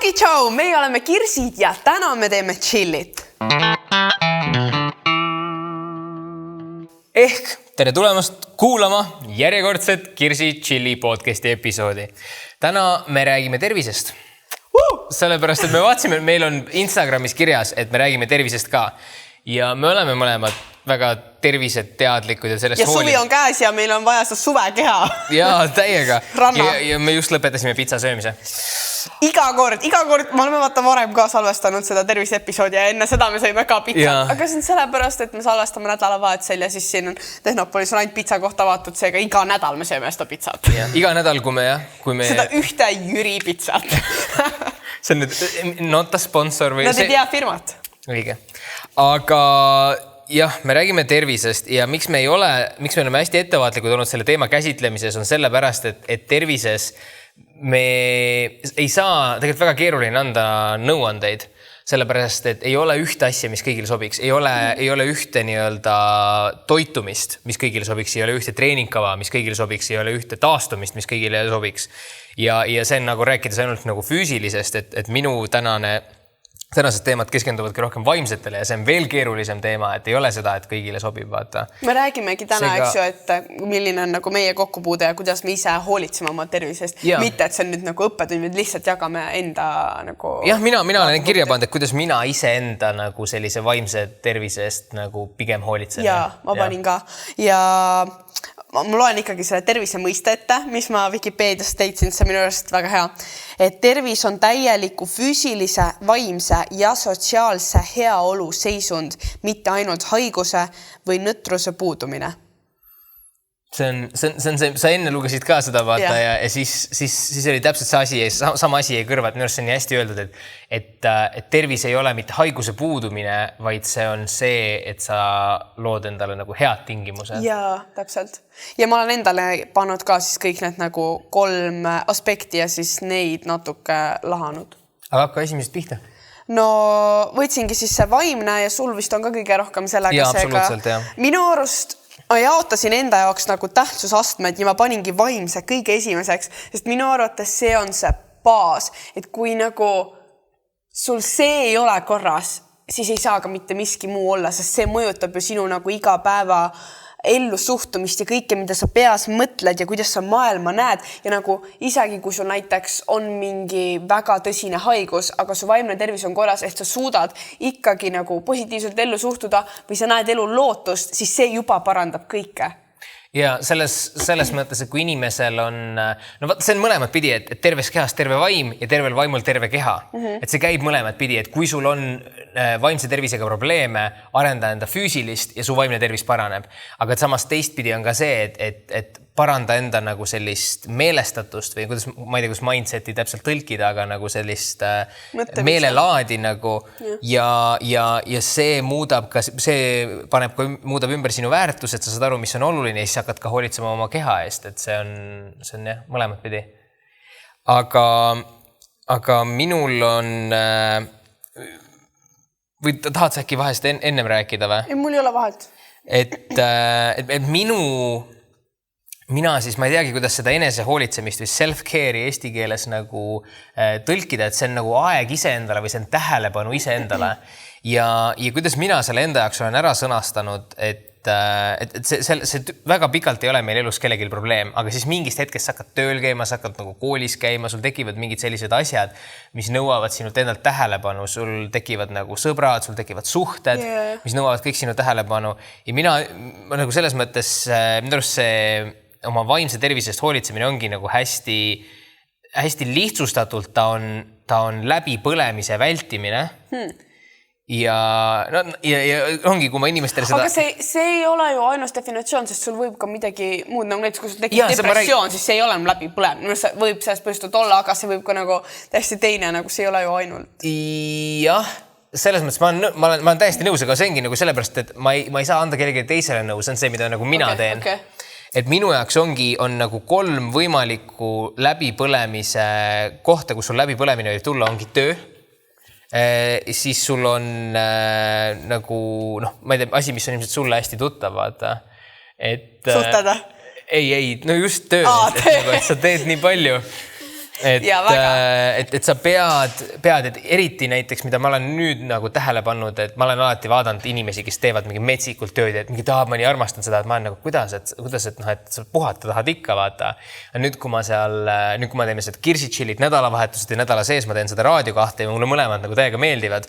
ongi tšau, meie oleme Kirsid ja täna me teeme chillit. Ehk tere tulemast kuulama järjekordset Kirsi Chilli podcasti episoodi. Täna me räägime tervisest. Sellepärast, et me vaatasime, et meil on Instagramis kirjas, et me räägime tervisest ka. Ja me oleme mõlemad väga terviseteadlikud ja sellest suvi on käes ja meil on vaja seda suvekeha. Jaa, täiega. Ja me just lõpetasime pizza söömise. Iga kord, me oleme vaata varem ka salvestanud seda terviseepisoodi ja enne seda me sõime ka pizza. Aga see on sellepärast, et me salvestame nädalavahetusel ja siis siin on Tehnopolis on ainult pizza kohta avatud, seega iga nädal me sööme seda pizzat. Iga nädal, kui me... Seda ühte Jüri pizzat. See on nüüd not a sponsor või... Nad ei tea firmat. Õige. Aga jah, me räägime tervisest ja miks me oleme hästi ettevaatlikud olnud selle teema käsitlemises on sellepärast, et tervises me ei saa, tegelikult väga keeruline anda nõuandeid, sellepärast, et ei ole ühte asja, mis kõigile sobiks. Ei ole ühte nii-öelda toitumist, mis kõigile sobiks. Ei ole ühte treeningkava, mis kõigile sobiks. Ei ole ühte taastumist, mis kõigile sobiks. Ja see on nagu rääkides ainult nagu füüsilisest, et minu tänased teemad keskenduvadki rohkem vaimsetele ja see on veel keerulisem teema, et ei ole seda, et kõigile sobib, vaata. Me räägimegi täna, eks ju, et milline on nagu meie kokkupuude ja kuidas me ise hoolitseme oma tervisest. Mitte, et see on nüüd nagu õppetund, lihtsalt jagame enda nagu... Jah, mina olen kirja pannud, et kuidas mina ise enda nagu sellise vaimse tervisest nagu pigem hoolitsen. Jaa, ma panin ka. Ja ma loen ikkagi selle tervise mõiste ette, mis ma Wikipeediast teitsin, see minu arust väga hea. Et tervis on täieliku füüsilise, vaimse ja sotsiaalse heaolu seisund, mitte ainult haiguse või nõtruse puudumine. See on sa enne lugesid ka seda vaata ja siis oli täpselt see asi, sama asi jäi kõrva, et minu arust see on nii hästi öeldud, et tervis ei ole mitte haiguse puudumine, vaid see on see, et sa lood endale nagu head tingimused. Jaa, täpselt. Ja ma olen endale pannud ka siis kõik need nagu 3 aspekti ja siis neid natuke lahanud. Aga hakka esimesest pihta. No võtsingi siis see vaimne ja sul vist on ka kõige rohkem sellega. Jaa, absoluutselt, jah. Minu arust ma jaotasin enda jaoks nagu tähtsusastmed ja ma paningi vaimse kõige esimeseks, sest minu arvates see on see baas, et kui nagu sul see ei ole korras, siis ei saa ka mitte miski muu olla, sest see mõjutab ju sinu nagu iga päeva ellu suhtumist ja kõike, mida sa peas mõtled ja kuidas sa maailma näed ja nagu isegi kui sul näiteks on mingi väga tõsine haigus, aga su vaimne tervis on korras, et sa suudad ikkagi nagu positiivselt ellu suhtuda või sa näed elu lootust, siis see juba parandab kõike. Ja selles mõttes, et kui inimesel on, no vaata, see on mõlemad pidi, et terves kehas terve vaim ja tervel vaimul terve keha. Et see käib mõlemad pidi, et kui sul on vaimse tervisega probleeme, arenda enda füüsilist ja su vaimne tervis paraneb. Aga samas teistpidi on ka see, et paranda enda nagu sellist meelestatust või kuidas, ma ei tea, kus mindseti täpselt tõlkida, aga nagu sellist meelelaadi nagu ja see muudab ka, see muudab ümber sinu väärtus, et sa saad aru, mis on oluline ja siis hakkad ka hoolitsema oma keha eest, et see on jah, mõlemad pidi. Aga minul on või tahad sa äkki vahest ennem rääkida või? Ei, mul ei ole vahet. Et mina siis, ma ei teagi, kuidas seda enese hoolitsemist või self-care'i eesti keeles nagu tõlkida, et see on nagu aeg iseendale või see on tähelepanu iseendale. Ja kuidas mina selle enda jaoks olen ära sõnastanud, et see väga pikalt ei ole meil elus kellelgi probleem, aga siis mingist hetkest sa hakkad tööl käima, sa hakkad nagu koolis käima, sul tekivad mingid sellised asjad, mis nõuavad sinult endalt tähelepanu, sul tekivad nagu sõbrad, sul tekivad suhted, mis nõuavad kõik sinu tähelepanu ja mina nagu selles mõttes, minu arust see oma vaimse tervisest hoolitsemine ongi nagu hästi lihtsustatult, ta on läbi põlemise vältimine. Ja ongi, kui ma inimestele seda... Aga see ei ole ju ainus definitsioon, sest sul võib ka midagi muud, nagu näiteks, kui sul tekib depressioon, siis see ei ole läbi põlem. Võib sellest põhjustada olla, aga see võib ka nagu täiesti teine, nagu see ei ole ju ainult. Jah, selles mõttes ma olen täiesti nõus, aga see ongi nagu sellepärast, et ma ei saa anda kellegi teisele nõu, see on see, mida nagu mina teen. Et minu jaoks on nagu 3 võimalikku läbipõlemise kohta, kus sul läbipõlemine võib tulla, ongi töö. Siis sul on nagu, ma ei tea, asi, mis on ilmselt sulle hästi tuttav, vaata. Suhtada? Ei, no just töö, et sa teed nii palju. et sa pead, et eriti näiteks, mida ma olen nüüd nagu tähele pannud, et ma olen alati vaadanud inimesi, kes teevad mingi metsikult tööd, et mingi ma nii armastan seda, et ma olen nagu, kuidas, et sa puhata tahad ikka, vaata. Nüüd, kui ma teeme seda kirsitšillit nädalavahetused ja nädala sees, ma teen seda raadiokahte ja mulle mõlemad nagu täiega meeldivad,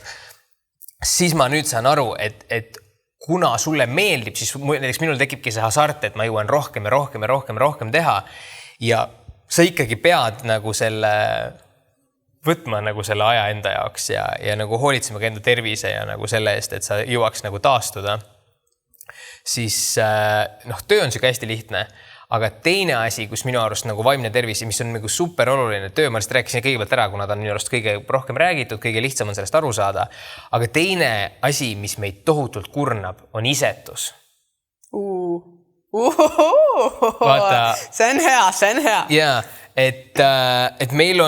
siis ma nüüd saan aru, et kuna sulle meeldib, siis näiteks minul tekibki see hasart, et ma jõuan rohkem teha ja sa ikkagi pead nagu võtma nagu selle aja enda jaoks ja nagu hoolitsema ka enda tervise ja nagu selle eest, et sa jõuaks nagu taastuda. Siis töö on siuke hästi lihtne, aga teine asi, kus minu arust nagu vaimne tervis, mis on nagu super oluline töö, ma lihtsalt rääkisin kõigepealt ära, kuna ta on minu arust kõige rohkem räägitud, kõige lihtsam on sellest aru saada. Aga teine asi, mis meid tohutult kurnab, on isetus. Vaata, see on hea. Jaa, et meil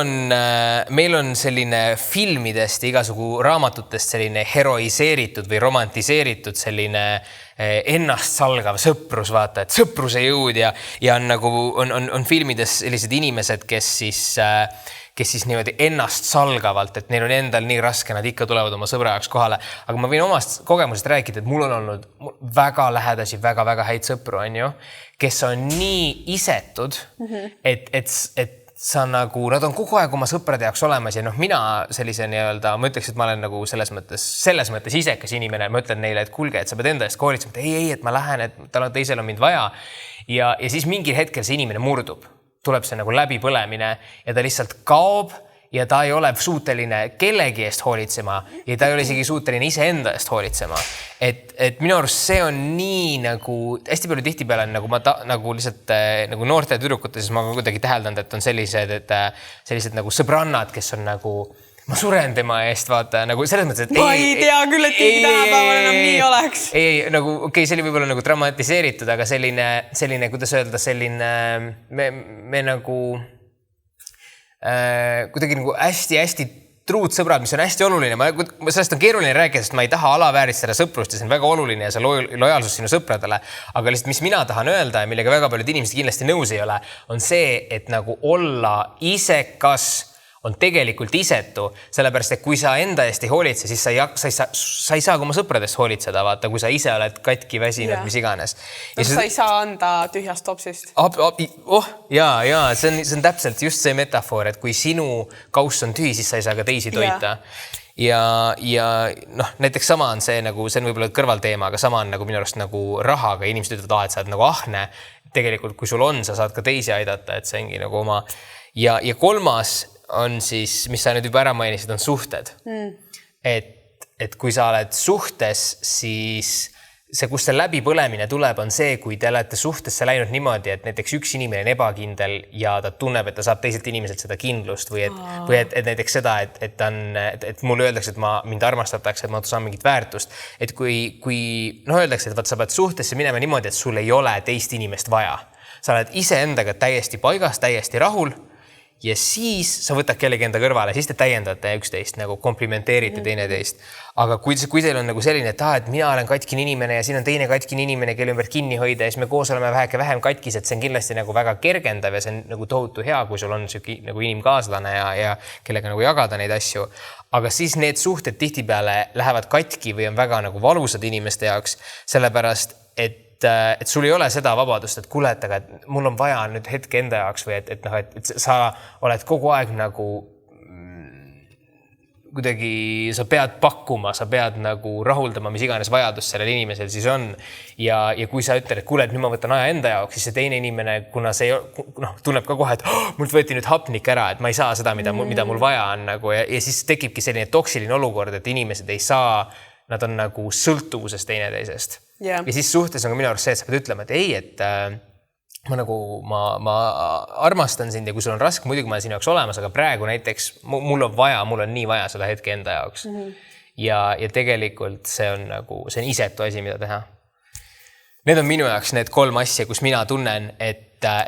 on selline filmidest, igasugu raamatutest selline heroiseeritud või romantiseeritud selline ennast salgav sõprus, vaata, et sõpruse jõud ja on nagu on filmides sellised inimesed, kes siis niimoodi ennast salgavalt, et neil on endal nii raske, nad ikka tulevad oma sõbra jaoks kohale. Aga ma võin omast kogemusest rääkida, et mul on olnud väga lähedasi, väga häid sõpru, on ju, kes on nii isetud, et sa nagu, nad on kogu aeg oma sõprade jaoks olemas ja mina sellise ma ütleks, et ma olen nagu selles mõttes isekas inimene, ma ütlen neile, et kuulge, et sa pead enda eest hoolitsema, et ei, et ma lähen, et teisel on mind vaja ja siis mingil hetkel see inimene murdub, tuleb see nagu läbipõlemine ja ta lihtsalt kaob ja ta ei ole suuteline kellegi eest hoolitsema ja ta ei ole isegi suuteline iseenda eest hoolitsema. Et minu arust see on nii nagu hästi palju tihtipeale nagu ma nagu lihtsalt nagu noorte tüdrukute, siis ma kuidagi täheldanud, et on sellised nagu sõbrannad, kes on nagu ma suren tema eest, vaata, nagu selles mõttes, et ma ei tea küll, et keegi tänapäeval enam nii oleks. Ei, nagu okei, see oli võib-olla nagu dramatiseeritud, aga selline, kuidas öelda, selline me nagu kuidagi nagu hästi truud sõbrad, mis on hästi oluline. Sellest on keeruline rääkida, sest ma ei taha alavääristada sõprust ja see on väga oluline ja see lojaalsus sinu sõpradele. Aga lihtsalt, mis mina tahan öelda ja millega väga paljud inimesed kindlasti nõus ei ole, on see, et nagu olla isekas on tegelikult isetu, sellepärast, et kui sa enda eest ei hoolitse, siis sa ei saa oma sõpradest hoolitseda, vaata, kui sa ise oled katki väsinud, mis iganes. Sa ei saa anda tühjast topsist. Jaa, see on täpselt just see metafoor, et kui sinu kauss on tühi, siis sa ei saa ka teisi toita. Ja näiteks sama on see nagu, see on võib-olla kõrvalteema, aga sama on nagu minu arust nagu rahaga. Inimesed ütlevad, et sa oled nagu ahne. Tegelikult, kui sul on, sa saad ka teisi aidata, et see ongi nagu oma. Ja kolmas on siis, mis sa nüüd juba ära mainisid, on suhted. Et kui sa oled suhtes, siis see, kus see läbipõlemine tuleb, on see, kui te olete suhtesse läinud niimoodi, et näiteks üks inimene on ebakindel ja ta tunneb, et ta saab teiselt inimeselt seda kindlust või et näiteks seda, et mulle öeldakse, et mind armastatakse, et ma saan mingit väärtust. Et kui öeldakse, et sa pead suhtesse minema niimoodi, et sul ei ole teist inimest vaja. Sa oled ise endaga täiesti paigas, täiesti rahul ja siis sa võtad kellegi enda kõrvale, siis te täiendate üksteist, nagu komplimenteerite teineteist. Aga kui teil on nagu selline, et mina olen katkine inimene ja siin on teine katkine inimene, kelle ümber kinni hoida ja siis me koos oleme vähem katkis, et see on kindlasti nagu väga kergendav ja see on nagu tohutu hea, kui sul on siuke nagu inimkaaslane ja kellega nagu jagada neid asju. Aga siis need suhted tihtipeale lähevad katki või on väga nagu valusad inimeste jaoks, sellepärast, et sul ei ole seda vabadust, et kuule, et mul on vaja nüüd hetke enda jaoks või et sa oled kogu aeg nagu kuidagi, sa pead pakkuma, sa pead nagu rahuldama, mis iganes vajadus sellel inimesel siis on. Ja kui sa ütled, et kuule, et nüüd ma võtan aja enda jaoks, siis see teine inimene, kuna see tunneb ka kohe, et mult võeti nüüd hapnik ära, et ma ei saa seda, mida mul vaja on nagu, ja siis tekibki selline toksiline olukord, et inimesed ei saa, nad on nagu sõltuvuses teineteisest. Ja siis suhtes on ka minu arust see, et sa pead ütlema, et ei, et ma armastan sind ja kui sul on raske, muidugi ma olen sinu jaoks olemas, aga praegu näiteks mul on nii vaja seda hetke enda jaoks. Ja tegelikult see on isetu asi, mida teha. Need on minu jaoks need 3 asja, kus mina tunnen, et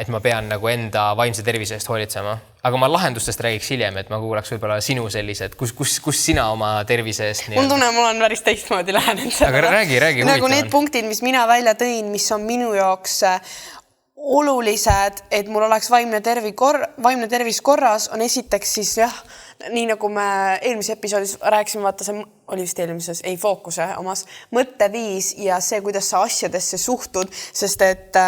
ma pean nagu enda vaimse tervise eest hoolitsema. Aga ma lahendustest räägiks hiljem, et ma kuulaks võib-olla sinu sellised, kus sina oma tervise eest... Mul tunne, mul on päris teistmoodi lähenenud. Aga räägi nagu need punktid, mis mina välja tõin, mis on minu jaoks olulised, et mul oleks vaimne tervis korras, on esiteks siis jah, nii nagu me eelmises episoodis rääkisime, vaata see oli vist eelmises, ei fookuse omas, mõtteviis ja see, kuidas sa asjadesse suhtud, sest et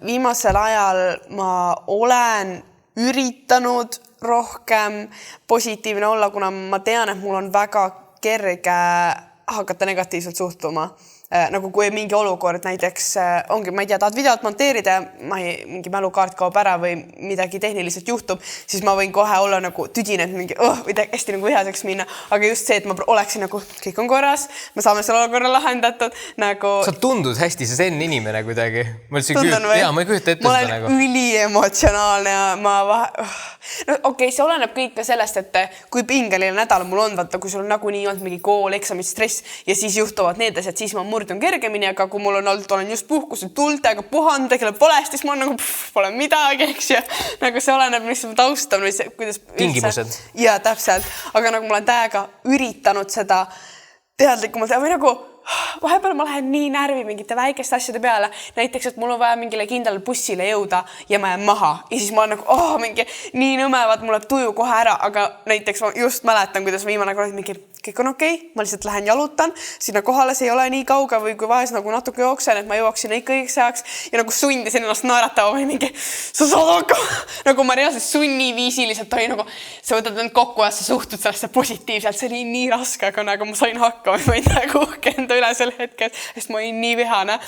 viimasel ajal ma olen üritanud rohkem positiivne olla, kuna ma tean, et mul on väga kerge hakata negatiivselt suhtuma. Nagu kui mingi olukord näiteks ongi, ma ei tea, tahad videot monteerida ja mingi mälukaart kaob ära või midagi tehniliselt juhtub, siis ma võin kohe olla nagu tüdinenud mingi või hästi nagu vihaseks minna, aga just see, et ma oleksin nagu kõik on korras, me saame selle olukorra lahendatud nagu... Sa tundud hästi, see zen inimene kuidagi. Ma ei kujuta ette ma seda olen üliemotsionaalne ja ma okei, see oleneb kõik ka sellest, et kui pingeline nädal mul on, vaata, kui sul on nagunii olnud mingi kool, eksamid, stress ja siis juhtuvad need asjad, siis ma murdun kergemini, aga kui mul on olnud, olen just puhkusel tultega puhanud, tegele valesti, siis ma olen nagu pole midagi, eks ju. Nagu see oleneb, mis taust on või see, kuidas... Tingimused. Ja täpselt, aga nagu ma olen täiega üritanud seda teadlikumalt või nagu vahepeal ma lähen nii närvi mingite väikeste asjade peale, näiteks, et mul on vaja mingile kindlale bussile jõuda ja ma jään maha ja siis ma olen nagu mingi nii nõmevad, mul läheb tuju kohe ära, aga näiteks ma just mäletan, kuidas viimane kord mingi kõik on okei, ma lihtsalt lähen jalutan, sinna kohale see ei ole nii kauge või kui vahest nagu natuke jooksen, et ma jõuaksin ikka õigeks ajaks ja nagu sundisin ennast naeratama või mingi, sa saad hakkama. Nagu ma reaalselt sunniviisiliselt oli nagu, sa võtad end kokku ja sa suhtud sellesse positiivselt, see oli nii raske, aga nagu ma sain hakkama, ma ei nagu uhkenda üle selle hetke, sest ma olin nii vihane.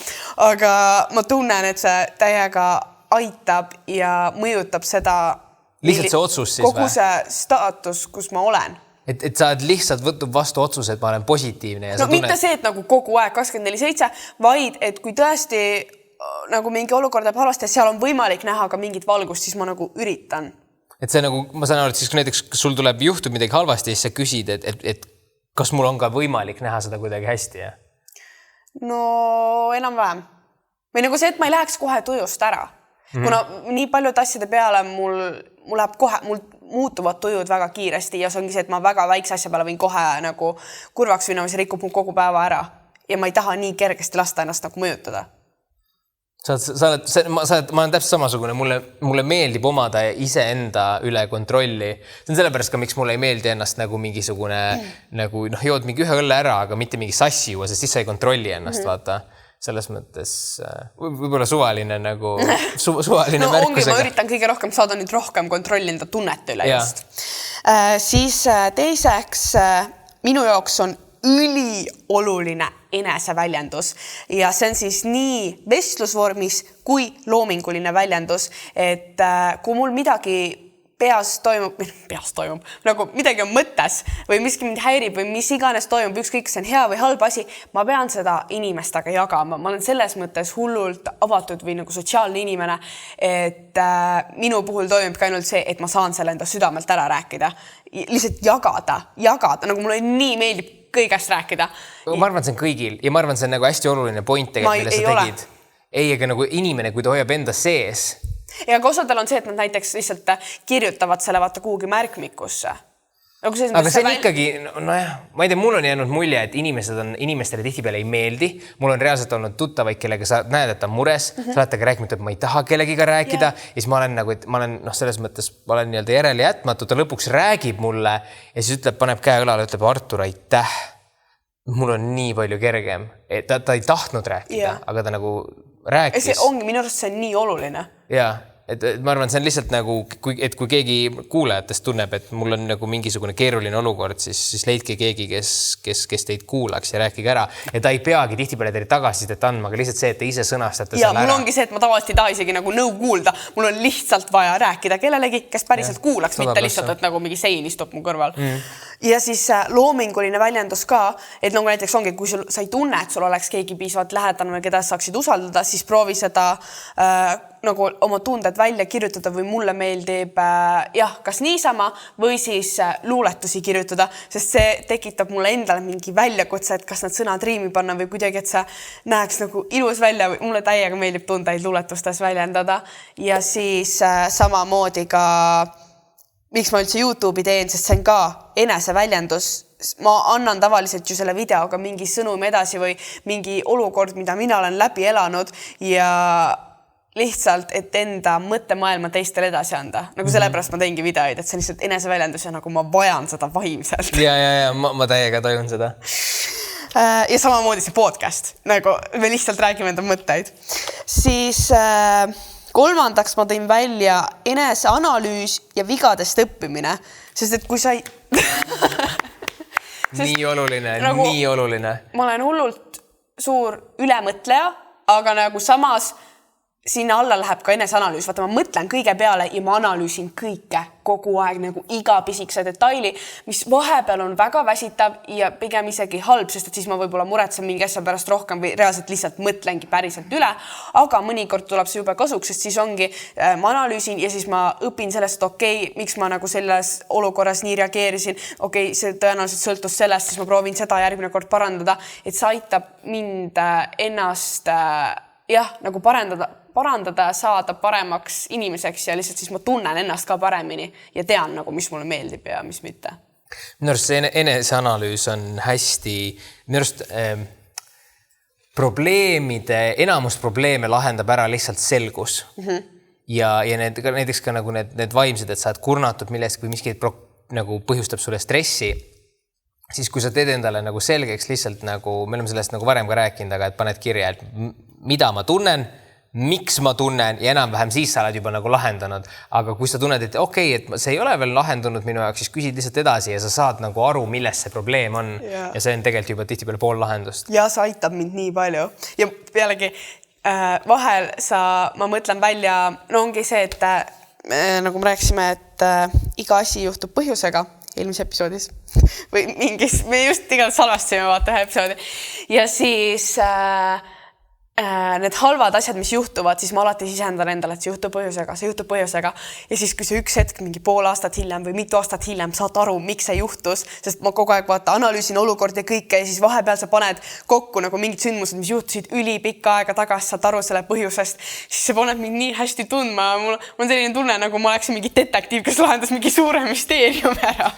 Aga ma tunnen, et see täiega aitab ja mõjutab seda lihtsalt see otsus siis kogu see staatus, kus ma olen. Et sa lihtsalt võtub vastu otsuse, et ma olen positiivne. Ja no mitte see, et nagu kogu aeg 24/7, vaid et kui tõesti nagu mingi olukord läheb halvasti ja seal on võimalik näha ka mingit valgust, siis ma nagu üritan. Et see nagu, ma saan aru, et siis kui näiteks sul tuleb juhtub midagi halvasti, siis sa küsid, et kas mul on ka võimalik näha seda kuidagi hästi? Ja? No enam-vähem. Või nagu see, et ma ei läheks kohe tujust ära. Kuna nii paljud asjade peale mul läheb kohe, mul muutuvad tujud väga kiiresti ja see ongi see, et ma väga väikse asja peale võin kohe nagu kurvaks minna, mis rikub mul kogu päeva ära ja ma ei taha nii kergesti lasta ennast nagu mõjutada. Ma olen täpselt samasugune, mulle meeldib omada iseenda üle kontrolli. See on sellepärast ka, miks mulle ei meeldi ennast nagu mingisugune, nagu jood mingi ühe õlle ära, aga mitte mingi sassi juua, sest siis sa ei kontrolli ennast, vaata. Selles mõttes võib-olla suvaline nagu suvaline no, märkusega. Ma üritan kõige rohkem saada nüüd rohkem kontrolli enda tunnete üle just. Siis teiseks minu jaoks on ülioluline eneseväljendus ja see on siis nii vestlusvormis kui loominguline väljendus, et kui mul midagi peas toimub, nagu midagi on mõttes või miski mind häirib või mis iganes toimub, ükskõik see on hea või halb asi, ma pean seda inimestega jagama. Ma olen selles mõttes hullult avatud või nagu sotsiaalne inimene, et minu puhul toimub ka ainult see, et ma saan selle enda südamelt ära rääkida. Lihtsalt jagada, nagu mulle nii meeldib kõigest rääkida. Ma arvan, see on kõigil ja ma arvan, see on nagu hästi oluline point tegelikult, mille sa tegid. Ei, aga nagu inimene, kui ta hoiab enda sees. Ja ka osadel on see, et nad näiteks lihtsalt kirjutavad selle vaata kuhugi märkmikusse. Nagu aga see on ikkagi, nojah, ma ei tea, mul on jäänud mulje, et inimestele tihtipeale ei meeldi. Mul on reaalselt olnud tuttavaid, kellega sa näed, et ta on mures. Sa oled taga rääkima, et ma ei taha kellegiga rääkida. Ja siis ma olen nagu, et ma olen selles mõttes, ma olen nii-öelda järele jätmatu. Ta lõpuks räägib mulle ja siis ütleb, paneb käe õlale, ütleb Artur, aitäh. Mul on nii palju kergem. Ta ei tahtnud rääkida, aga ta nagu rääkis. See ongi, minu arust see on nii oluline. Jaa. Et ma arvan, see on lihtsalt nagu, et kui keegi kuulajatest tunneb, et mul on nagu mingisugune keeruline olukord, siis leidke keegi, kes teid kuulaks ja rääkige ära. Ja ta ei peagi tihtipeale teile tagasisidet andma, aga lihtsalt see, et te ise sõnastate selle ära. Mul ongi see, et ma tavaliselt ei taha isegi nagu nõu kuulda. Mul on lihtsalt vaja rääkida kellelegi, kes päriselt kuulaks, mitte lihtsalt, et nagu mingi sein istub mu kõrval. Ja siis loominguline väljendus ka, et nagu näiteks ongi, kui sa ei tunne, et sul oleks keegi piisavalt lähedane või keda saaksid usaldada, siis proovi seda nagu oma tunded välja kirjutada või mulle meeldib kas niisama või siis luuletusi kirjutada, sest see tekitab mulle endale mingi väljakutse, et kas nad sõnad riimi panna või kuidagi, et see näeks nagu ilus välja või mulle täiega meeldib tundeid luuletustes väljendada ja siis samamoodi ka miks ma üldse YouTube'i teen, sest see on ka eneseväljendus. Ma annan tavaliselt ju selle videoga mingi sõnum edasi või mingi olukord, mida mina olen läbi elanud ja lihtsalt, et enda mõttemaailma teistele edasi anda. Nagu sellepärast ma teengi videoid, et see on lihtsalt eneseväljendus ja nagu ma vajan seda vaimselt. Ja, ma täiega tajun seda. Ja samamoodi see podcast, nagu me lihtsalt räägime enda mõtteid. Siis kolmandaks ma tõin välja eneseanalüüs ja vigadest õppimine, sest et kui sa ei... nii oluline, nagu, nii oluline. Ma olen hullult suur ülemõtleja, aga nagu samas sinna alla läheb ka eneseanalüüs. Vaata, ma mõtlen kõige peale ja ma analüüsin kõike kogu aeg, nagu iga pisikese detaili, mis vahepeal on väga väsitav ja pigem isegi halb, sest et siis ma võib-olla muretsen mingi asja pärast rohkem või reaalselt lihtsalt mõtlengi päriselt üle. Aga mõnikord tuleb see jube kasuks, sest siis ongi, ma analüüsin ja siis ma õpin sellest, et okei, miks ma nagu selles olukorras nii reageerisin. Okei, see tõenäoliselt sõltus sellest, siis ma proovin seda järgmine kord parandada, et see aitab mind ennast nagu parandada, saada paremaks inimeseks ja lihtsalt siis ma tunnen ennast ka paremini ja tean nagu, mis mulle meeldib ja mis mitte. Minu arust see eneseanalüüs on hästi, minu arust enamus probleeme lahendab ära lihtsalt selgus. Ja näiteks ka nagu need vaimsed, et sa oled kurnatud millest või miski nagu põhjustab sulle stressi, siis kui sa teed endale nagu selgeks lihtsalt nagu, me oleme sellest nagu varem ka rääkinud, aga et paned kirja, et mida ma tunnen, miks ma tunnen ja enam-vähem siis sa oled juba nagu lahendanud. Aga kui sa tunned, et okei, et see ei ole veel lahendunud minu jaoks, siis küsid lihtsalt edasi ja sa saad nagu aru, milles see probleem on. Ja see on tegelikult juba tihtipeale pool lahendust. Ja see aitab mind nii palju. Ja pealegi vahel ma mõtlen välja, no ongi see, et nagu me rääkisime, et iga asi juhtub põhjusega eelmises episoodis või mingis, me just tegelikult salvestasime vaata ühe episoodi ja siis need halvad asjad, mis juhtuvad, siis ma alati sisendan endale, et see juhtub põhjusega. Ja siis, kui see üks hetk mingi pool aastat hiljem või mitu aastat hiljem saad aru, miks see juhtus, sest ma kogu aeg vaata analüüsin olukord ja kõike ja siis vahepeal sa paned kokku nagu mingid sündmused, mis juhtusid ülipikka aega tagasi, saad aru selle põhjusest, siis see paneb mind nii hästi tundma. Mul on selline tunne, nagu ma oleksin mingi detektiiv, kes lahendas mingi suure müsteeriumi ära.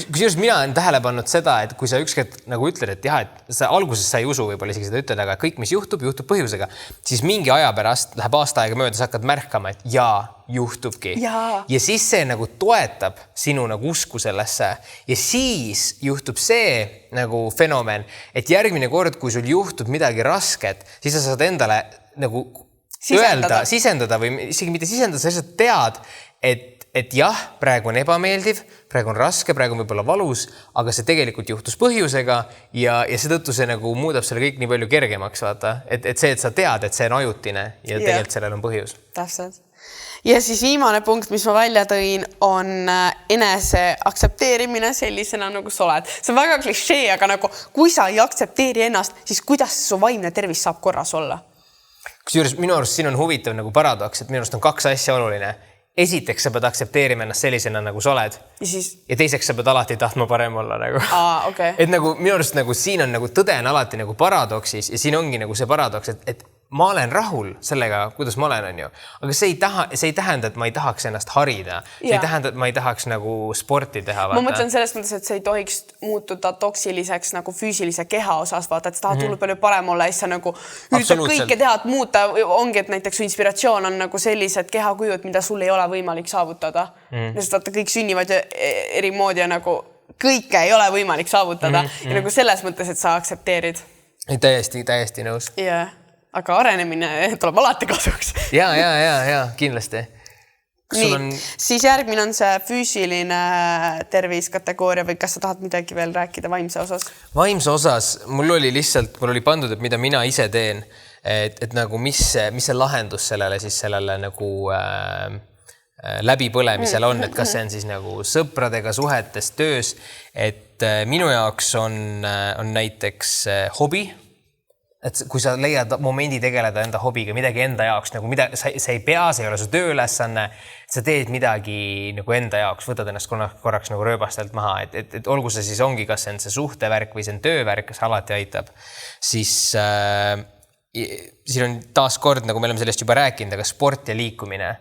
Kusjuures mina olen tähele pannud seda, et kui sa ükskord nagu ütled, et jah, et sa alguses sa ei usu võib-olla isegi seda ütled, aga kõik, mis juhtub põhjusega, siis mingi aja pärast läheb aasta aega mööda, sa hakkad märkama, et juhtubki. Ja siis see nagu toetab sinu nagu usku sellesse ja siis juhtub see nagu fenomen, et järgmine kord, kui sul juhtub midagi rasket, siis sa saad endale nagu sisendada või isegi mitte sisendada, sa lihtsalt tead, et jah, praegu on ebameeldiv, praegu on raske, praegu on võib-olla valus, aga see tegelikult juhtus põhjusega ja seetõttu see nagu muudab selle kõik nii palju kergemaks, vaata. Et see, et sa tead, et see on ajutine ja tegelikult sellel on põhjus. Täpselt. Ja siis viimane punkt, mis ma välja tõin, on enese aktsepteerimine sellisena, nagu sa oled. See on väga klišee, aga nagu kui sa ei aktsepteeri ennast, siis kuidas su vaimne tervis saab korras olla? Kusjuures minu arust siin on huvitav nagu paradoks, et minu arust on kaks asja oluline. Esiteks sa pead aktsepteerima ennast sellisena, nagu sa oled. Ja teiseks sa pead alati tahtma parem olla. Nagu. Okay. Et nagu minu arust nagu siin on nagu tõde on alati nagu paradoksis ja siin ongi nagu see paradoks, et ma olen rahul sellega, kuidas ma olen, on ju. Aga see ei tähenda, et ma ei tahaks ennast harida. See ei tähenda, et ma ei tahaks nagu sporti teha. Ma mõtlen selles mõttes, et see ei tohiks muutuda toksiliseks nagu füüsilise keha osas, vaata, et sa tahad palju parem olla ja siis sa nagu üritad kõike teha, et muuta. Ongi, et näiteks su inspiratsioon on nagu sellised kehakujud, mida sul ei ole võimalik saavutada. Sest vaata, kõik sünnivad eri moodi ja nagu kõike ei ole võimalik saavutada. Ja nagu selles mõttes, et sa aktsepteerid. Täiesti nõus. Aga arenemine tuleb alati kasuks. Ja, kindlasti. Siis järgmine on see füüsiline terviskategooria või kas sa tahad midagi veel rääkida vaimse osas? Vaimse osas mul oli pandud, et mida mina ise teen, et nagu mis see lahendus sellele nagu läbipõlemisel on, et kas see on siis nagu sõpradega suhetes töös, et minu jaoks on näiteks hobi. Et kui sa leiad momendi tegeleda enda hobiga, midagi enda jaoks, nagu see ei pea, see ei ole su tööülesanne, sa teed midagi nagu enda jaoks, võtad ennast korraks nagu rööbastelt maha, et olgu see siis ongi, kas see on see suhtevärk või see on töövärk, kas alati aitab, siis siin on taas kord, nagu me oleme sellest juba rääkinud, aga sport ja liikumine.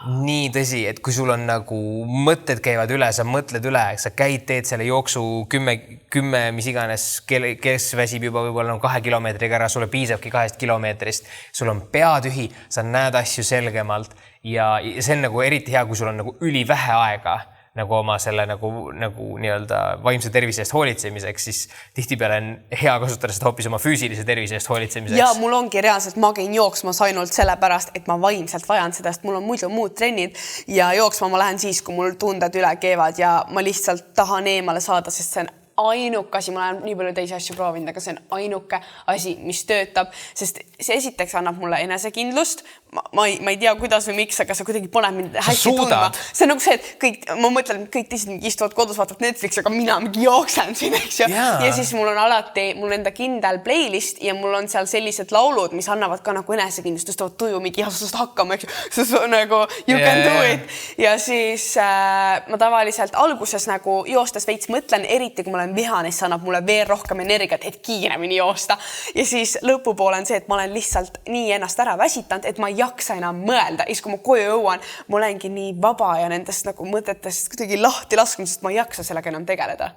nii tõsi, et kui sul on nagu mõtted käivad üle, sa mõtled üle, sa käid, teed selle jooksu 10, mis iganes, kes väsib juba võib-olla 2 kilomeetriga ära, sulle piisabki 2 kilomeetrist, sul on pea tühi, sa näed asju selgemalt ja see on nagu eriti hea, kui sul on nagu ülivähe aega nagu oma selle nagu nii-öelda vaimse tervise eest hoolitsemiseks, siis tihtipeale on hea kasutada seda hoopis oma füüsilise tervise eest hoolitsemiseks. Ja mul ongi reaalselt, ma käin jooksmas ainult sellepärast, et ma vaimselt vajan seda, sest mul on muidu muud trennid ja jooksma ma lähen siis, kui mul tunded üle keevad ja ma lihtsalt tahan eemale saada, sest see on ainuke asi, ma olen nii palju teisi asju proovinud, aga see on ainuke asi, mis töötab, sest see esiteks annab mulle enesekindlust. Ma ei tea, kuidas või miks, aga see kuidagi paneb mind hästi tundma. See on nagu see, et kõik, ma mõtlen, kõik teised istuvad kodus, vaatavad Netflix, aga mina mingi jooksen siin, eks ju. Ja siis mul on alati, mul enda kindel playlist ja mul on seal sellised laulud, mis annavad ka nagu enesekindlust, tõstavad tuju mingi jasust hakkama, eks ju. See on nagu, you can do it. Ja siis ma tavaliselt alguses nagu joostes veits mõtlen, eriti kui ma olen vihane, siis annab mulle veel rohkem energiat, et kiiremini joosta. Ja siis lõpupoole on see, et ma olen lihtsalt nii ennast ära väsitanud, et ma ei jaksa enam mõelda. Ja siis, kui ma koju jõuan, ma olengi nii vaba ja nendest nagu mõtetest kuidagi lahti laskunud, sest ma ei jaksa sellega enam tegeleda.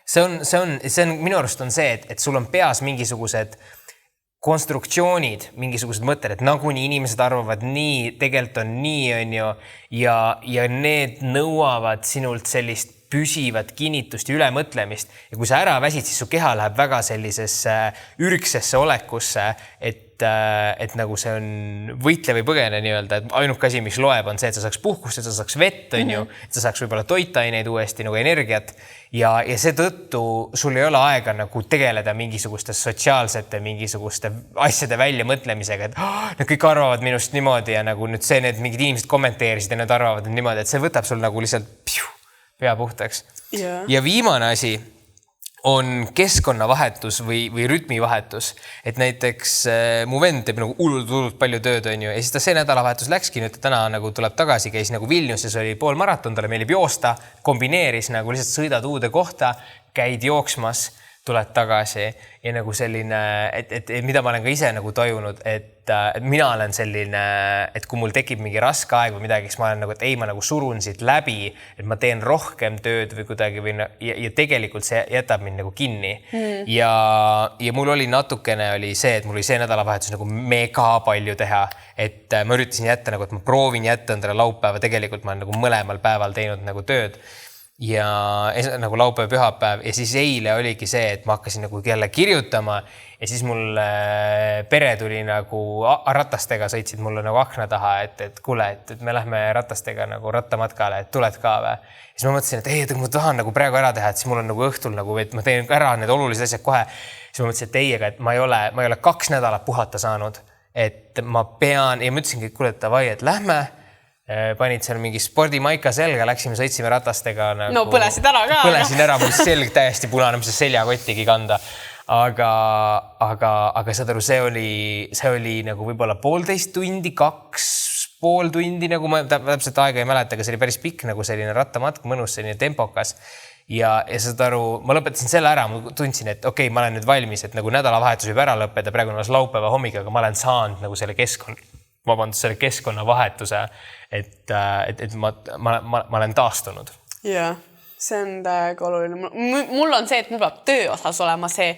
See on minu arust on see, et sul on peas mingisugused konstruktsioonid, mingisugused mõtted, et nagunii inimesed arvavad nii, tegelikult on nii, on ju, ja need nõuavad sinult sellist püsivat kinnitust ja ülemõtlemist. Ja kui sa ära väsid, siis su keha läheb väga sellisesse ürgsesse olekusse, et nagu see on võitle või põgene nii-öelda, et ainuke asi, mis loeb, on see, et sa saaks puhkust, et sa saaks vett, on ju, et sa saaks võib-olla toitaineid uuesti nagu energiat ja seetõttu sul ei ole aega nagu tegeleda mingisuguste sotsiaalsete, mingisuguste asjade väljamõtlemisega, et nad kõik arvavad minust niimoodi ja nagu nüüd see, need mingid inimesed kommenteerisid ja nad arvavad niimoodi, et see võtab sul nagu lihtsalt pea puhtaks. Ja viimane asi on keskkonnavahetus või rütmivahetus. Et näiteks mu vend teeb nagu hullult palju tööd, on ju. Ja siis ta see nädalavahetus läkski nüüd, täna nagu tuleb tagasi, käis nagu Vilniuses, oli poolmaraton, talle meelib joosta, kombineeris nagu lihtsalt sõidad uude kohta, käid jooksmas, tuled tagasi ja nagu selline, et mida ma olen ka ise nagu tajunud, et mina olen selline, et kui mul tekib mingi raske aeg või midagi, siis ma olen nagu, et ei, ma nagu surun siit läbi, et ma teen rohkem tööd või kuidagi ja tegelikult see jätab mind nagu kinni. Ja mul oli natukene oli see, et mul oli see nädalavahetus nagu mega palju teha, et ma üritasin jätta nagu, et ma proovin jätta endale laupäeva, tegelikult ma olen nagu mõlemal päeval teinud nagu tööd. Ja nagu laupäev, pühapäev ja siis eile oligi see, et ma hakkasin nagu jälle kirjutama ja siis mul pere tuli nagu ratastega, sõitsid mulle nagu akna taha, et kuule, et me lähme ratastega nagu rattamatkale, et tuled ka või. Ja siis ma mõtlesin, et ei, et ma tahan nagu praegu ära teha, et siis mul on nagu õhtul nagu, et ma teen ära need olulised asjad kohe. Siis ma mõtlesin, et ei, et ma ei ole 2 nädalat puhata saanud, et ma pean ja ma ütlesingi, et kuule, et davai, et lähme. Panid seal mingi spordimaika selga, läksime, sõitsime ratastega nagu, no põlesid ära ka. Põlesin ära, mul selg täiesti punane, mis seljakottigi kanda. Aga saad aru, see oli nagu võib-olla 1,5 tundi, 2,5 tundi, nagu ma täpselt aega ei mäleta, aga see oli päris pikk nagu selline rattamatk, mõnus selline tempokas. Ja saad aru, ma lõpetasin selle ära, ma tundsin, et okei, ma olen nüüd valmis, et nagu nädalavahetus võib ära lõppeda, praegu on laupäeva hommik, aga ma olen saanud nagu selle keskkonnavahetuse, et ma olen taastunud. Jah, see on täiega oluline. Mul on see, et mul peab töö osas olema see,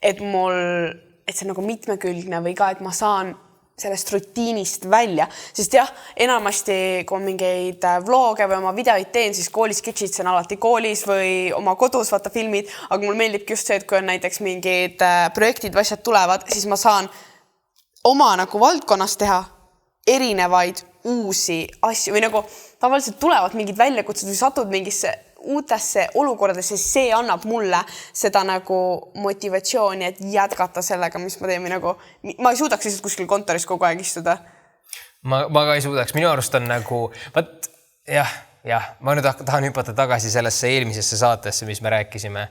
et see on nagu mitmekülgne või ka, et ma saan sellest rutiinist välja. Sest jah, enamasti, kui mingeid vloge või oma videoid teen, siis koolisketšid see on alati koolis või oma kodus vaata filmid, aga mul meeldibki just see, et kui on näiteks mingid projektid või asjad tulevad, siis ma saan oma nagu valdkonnas teha erinevaid uusi asju või nagu tavaliselt tulevad mingid väljakutsed või satud mingisse uutesse olukordadesse, see annab mulle seda nagu motivatsiooni, et jätkata sellega, mis ma teen või nagu, ma ei suudaks lihtsalt kuskil kontoris kogu aeg istuda. Ma ka ei suudaks, minu arust on nagu, jah, ma nüüd tahan hüpata tagasi sellesse eelmisesse saatesse, mis me rääkisime.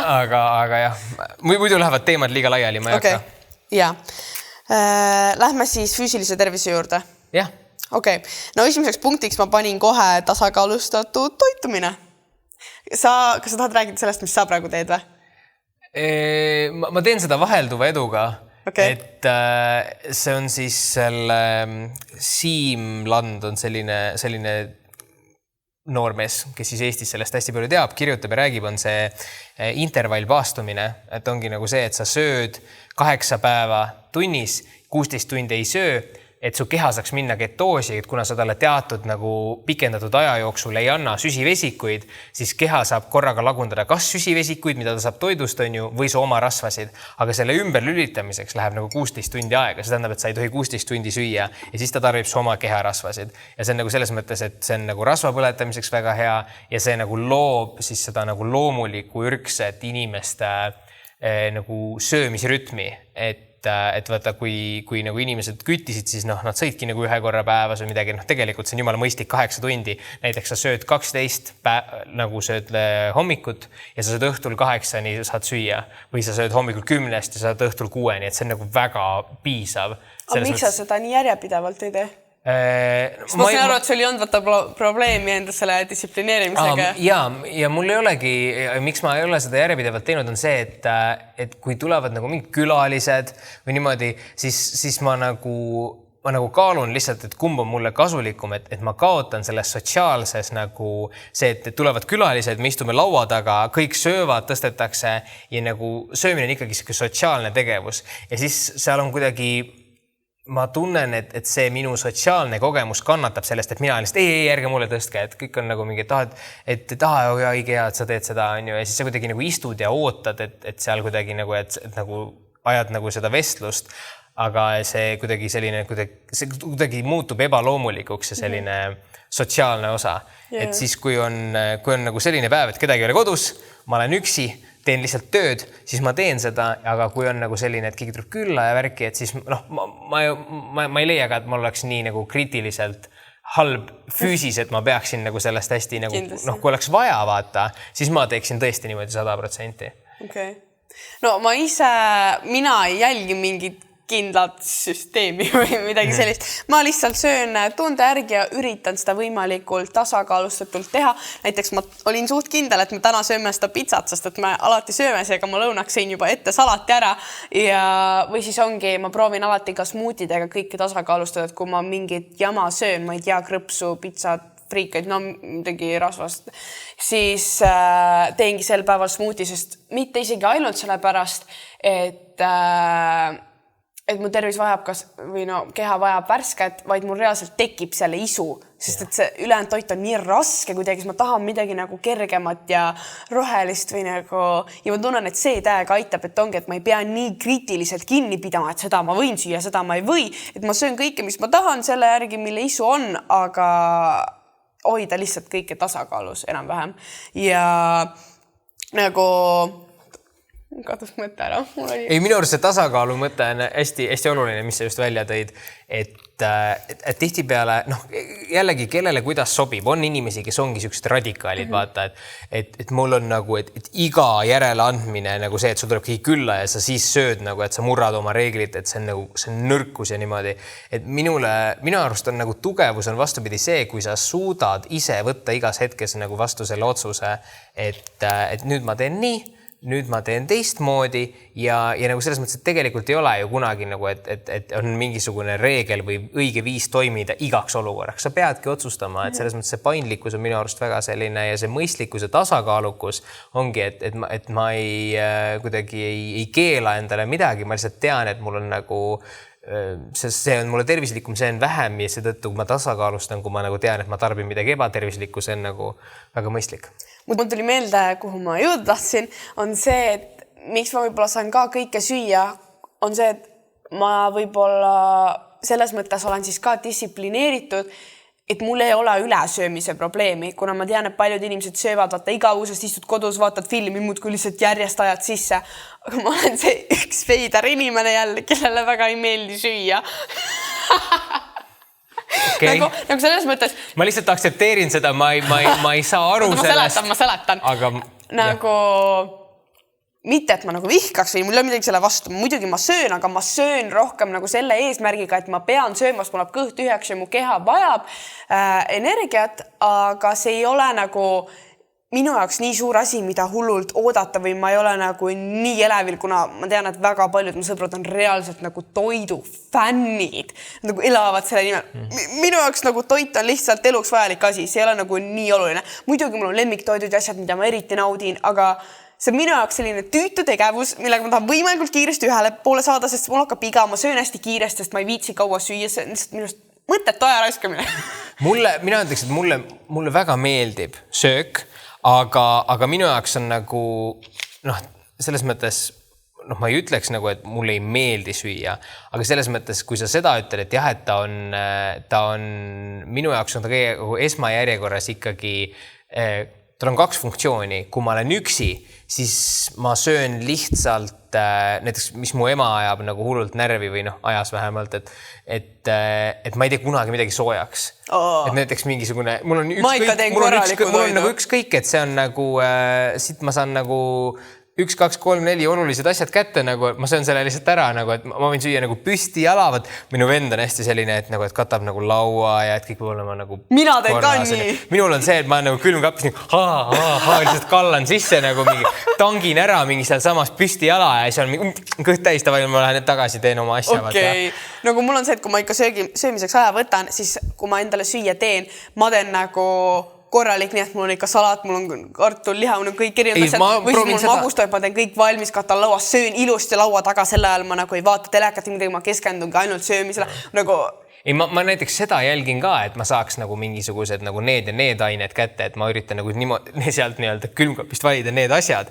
aga jah, muidu lähevad teemad liiga laiali, ma ei hakka. Jaa. Lähme siis füüsilise tervise juurde. Jah. Okei. No esimeseks punktiks ma panin kohe tasakaalustatud toitumine. Kas sa tahad rääkida sellest, mis sa praegu teed või? Ma teen seda vahelduva eduga Okay. et see on siis selle Siim Land on selline noormees, kes siis Eestis sellest hästi palju teab, kirjutab ja räägib, on see intervallpaastumine, et ongi nagu see, et sa sööd 8 päeva tunnis, 16 tundi ei söö, et su keha saaks minna ketoosi, et kuna sa talle teatud nagu pikendatud aja jooksul ei anna süsivesikuid, siis keha saab korraga lagundada kas süsivesikuid, mida ta saab toidust, on ju, või su oma rasvasid. Aga selle ümberlülitamiseks läheb nagu 16 tundi aega. See tähendab, et sa ei tohi 16 tundi süüa ja siis ta tarbib su oma keha rasvasid. Ja see on nagu selles mõttes, et see on nagu rasva põletamiseks väga hea ja see nagu loob siis seda nagu loomulikku ürkset inimeste nagu söömisrütmi, et vaata, kui nagu inimesed küttisid, siis noh, nad sõidki nagu 1 korra päevas või midagi, noh, tegelikult see on jumala mõistlik 8 tundi. Näiteks sa sööd 12 nagu sööd hommikut ja sa sööd õhtul 8-ni saad süüa või sa sööd hommikul 10-st ja saad õhtul 6-ni, et see on nagu väga piisav. Aga miks sa seda nii järjepidevalt ei tee? Ma sain aru, et sul ei olnud võtta probleemi enda selle distsiplineerimisega. Ja mul ei olegi, miks ma ei ole seda järjepidevalt teinud, on see, et kui tulevad nagu mingid külalised või niimoodi, siis ma nagu kaalun lihtsalt, et kumb on mulle kasulikum, et ma kaotan selles sotsiaalses nagu see, et tulevad külalised, me istume laua taga, kõik söövad, tõstetakse ja nagu söömine on ikkagi sotsiaalne tegevus ja siis seal on kuidagi ma tunnen, et see minu sotsiaalne kogemus kannatab sellest, et mina lihtsalt ei, ärge mulle tõstke, et kõik on nagu mingi, et õige hea, et sa teed seda, on ju, ja siis sa kuidagi nagu istud ja ootad, et seal kuidagi nagu, et nagu ajad nagu seda vestlust, aga see kuidagi selline, kuidagi muutub ebaloomulikuks ja selline sotsiaalne osa. Yeah. Et siis, kui on nagu selline päev, et kedagi ei ole kodus, ma olen üksi, teen lihtsalt tööd, siis ma teen seda, aga kui on nagu selline, et keegi tuleb külla ja värki, et siis ma ei leia ka, et mul oleks nii nagu kriitiliselt halb füüsis, et ma peaksin nagu sellest hästi nagu, kui oleks vaja vaata, siis ma teeksin tõesti niimoodi 100%. Okay. No mina ei jälgi mingit kindlat süsteemi või midagi sellist. Ma lihtsalt söön tunde järgi ja üritan seda võimalikult tasakaalustatult teha. Näiteks ma olin suht kindel, et me täna sööme seda pizzat, sest et me alati sööme, seega ma lõunaks sõin juba ette salati ära või siis ongi, ma proovin alati ka smuutidega kõike tasakaalustada, et kui ma mingit jama söön, ma ei tea, krõpsu, pizzat, friikaid, no midagi rasvast, siis teengi sel päeval smuuti, sest mitte isegi ainult selle pärast, et mu tervis vajab keha vajab värsket, vaid mul reaalselt tekib selle isu, sest et see ülejäänud toit on nii raske kuidagi, siis ma tahan midagi nagu kergemat ja rohelist või nagu, ja ma tunnen, et see täiega aitab, et ongi, et ma ei pea nii kriitiliselt kinni pidama, et seda ma võin süüa, seda ma ei või, et ma söön kõike, mis ma tahan selle järgi, mille isu on, aga hoida lihtsalt kõike tasakaalus enam-vähem. Ja nagu kadus mõte ära. Ei, minu arust see tasakaalu mõte on hästi oluline, mis sa just välja tõid, et tihtipeale, jällegi kellele kuidas sobib, on inimesi, kes ongi sellised radikaalid, vaata, et mul on nagu, et iga järeleandmine nagu see, et sul tuleb keegi külla ja sa siis sööd nagu, et sa murrad oma reeglit, et see on nagu, see on nõrkus ja niimoodi, et minu arust on nagu tugevus on vastupidi see, kui sa suudad ise võtta igas hetkes nagu vastu selle otsuse, et nüüd ma teen nii, nüüd ma teen teistmoodi ja nagu selles mõttes, et tegelikult ei ole ju kunagi nagu, et on mingisugune reegel või õige viis toimida igaks olukorraks. Sa peadki otsustama, et selles mõttes see paindlikkus on minu arust väga selline ja see mõistlikkus ja tasakaalukus ongi, et ma kuidagi ei keela endale midagi, ma lihtsalt tean, et mul on nagu see on mulle tervislikum, see on vähem ja seetõttu, kui ma tasakaalustan, kui ma nagu tean, et ma tarbin midagi ebatervislikku, see on nagu väga mõistlik. Mul tuli meelde, kuhu ma jõuda tahtsin, on see, et miks ma võib-olla saan ka kõike süüa, on see, et ma võib-olla selles mõttes olen siis ka distsiplineeritud, et mul ei ole ülesöömise probleemi, kuna ma tean, et paljud inimesed söövad, vaata igavusest istud kodus, vaatad filmi, muud kui lihtsalt järjest ajad sisse. Aga ma olen see üks veider inimene jälle, kellele väga ei meeldi süüa. Okay. Nagu selles mõttes... Ma lihtsalt aktsepteerin seda, ma ei saa aru sellest. Ma seletan. Aga, nagu... Mitte, et ma nagu vihkaks või mul on midagi selle vastu. Muidugi ma söön, aga ma söön rohkem nagu selle eesmärgiga, et ma pean söömast, mul on kõht tühjaks ja mu keha vajab energiat, aga see ei ole nagu minu jaoks nii suur asi, mida hullult oodata või ma ei ole nagu nii elevil, kuna ma tean, et väga paljud mu sõbrad on reaalselt nagu toidu fännid, nagu elavad selle nimel. Minu jaoks nagu toit on lihtsalt eluks vajalik asi, see ei ole nagu nii oluline. Muidugi mul on lemmiktoidud ja asjad, mida ma eriti naudin, aga see on minu jaoks selline tüütu tegevus, millega ma tahan võimalikult kiiresti ühele poole saada, sest mul hakkab iga, ma söön hästi kiiresti, sest ma ei viitsi kaua süüa, see on lihtsalt minust mõttetu aja raiskamine. Mina ütleks, et mulle väga meeldib söök, aga minu jaoks on nagu, selles mõttes, ma ei ütleks nagu, et mulle ei meeldi süüa, aga selles mõttes, kui sa seda ütled, et jah, et ta on minu jaoks on ta kõige esmajärjekorras ikkagi, tal on 2 funktsiooni. Kui ma olen üksi, siis ma söön lihtsalt näiteks, mis mu ema ajab nagu hullult närvi või ajas vähemalt, et ma ei tee kunagi midagi soojaks. Et näiteks mingisugune, mul on nagu ükskõik, et see on nagu, siit ma saan nagu 1, 2, 3, 4 olulised asjad kätte, nagu ma söön selle lihtsalt ära, nagu, et ma võin süüa nagu püsti jalavad. Minu vend on hästi selline, et katab nagu laua ja et kõik võib olema nagu... Mina teen ka nii. Minul on see, et ma nagu külmkapis lihtsalt kallan sisse nagu mingi tangin ära mingi seal samas püsti jala ja siis on mingi kõht täis, tavaline ma lähen tagasi, teen oma asja. Okei. Nagu mul on see, et kui ma ikka söömiseks aja võtan, siis kui ma endale süüa teen, ma teen nagu... korralik, nii et mul on ikka salat, mul on kartul, liha, mul on kõik erinevad asjad. Või siis mul magustab, ma teen kõik valmis, katan lauas, söön ilusti laua taga, selle ajal ma nagu ei vaata telekat, midagi, ma keskendungi ainult söömisele. Nagu... Ei, ma näiteks seda jälgin ka, et ma saaks nagu mingisugused nagu need ja need ained kätte, et ma üritan nagu sealt nii-öelda külmkapist valida need asjad.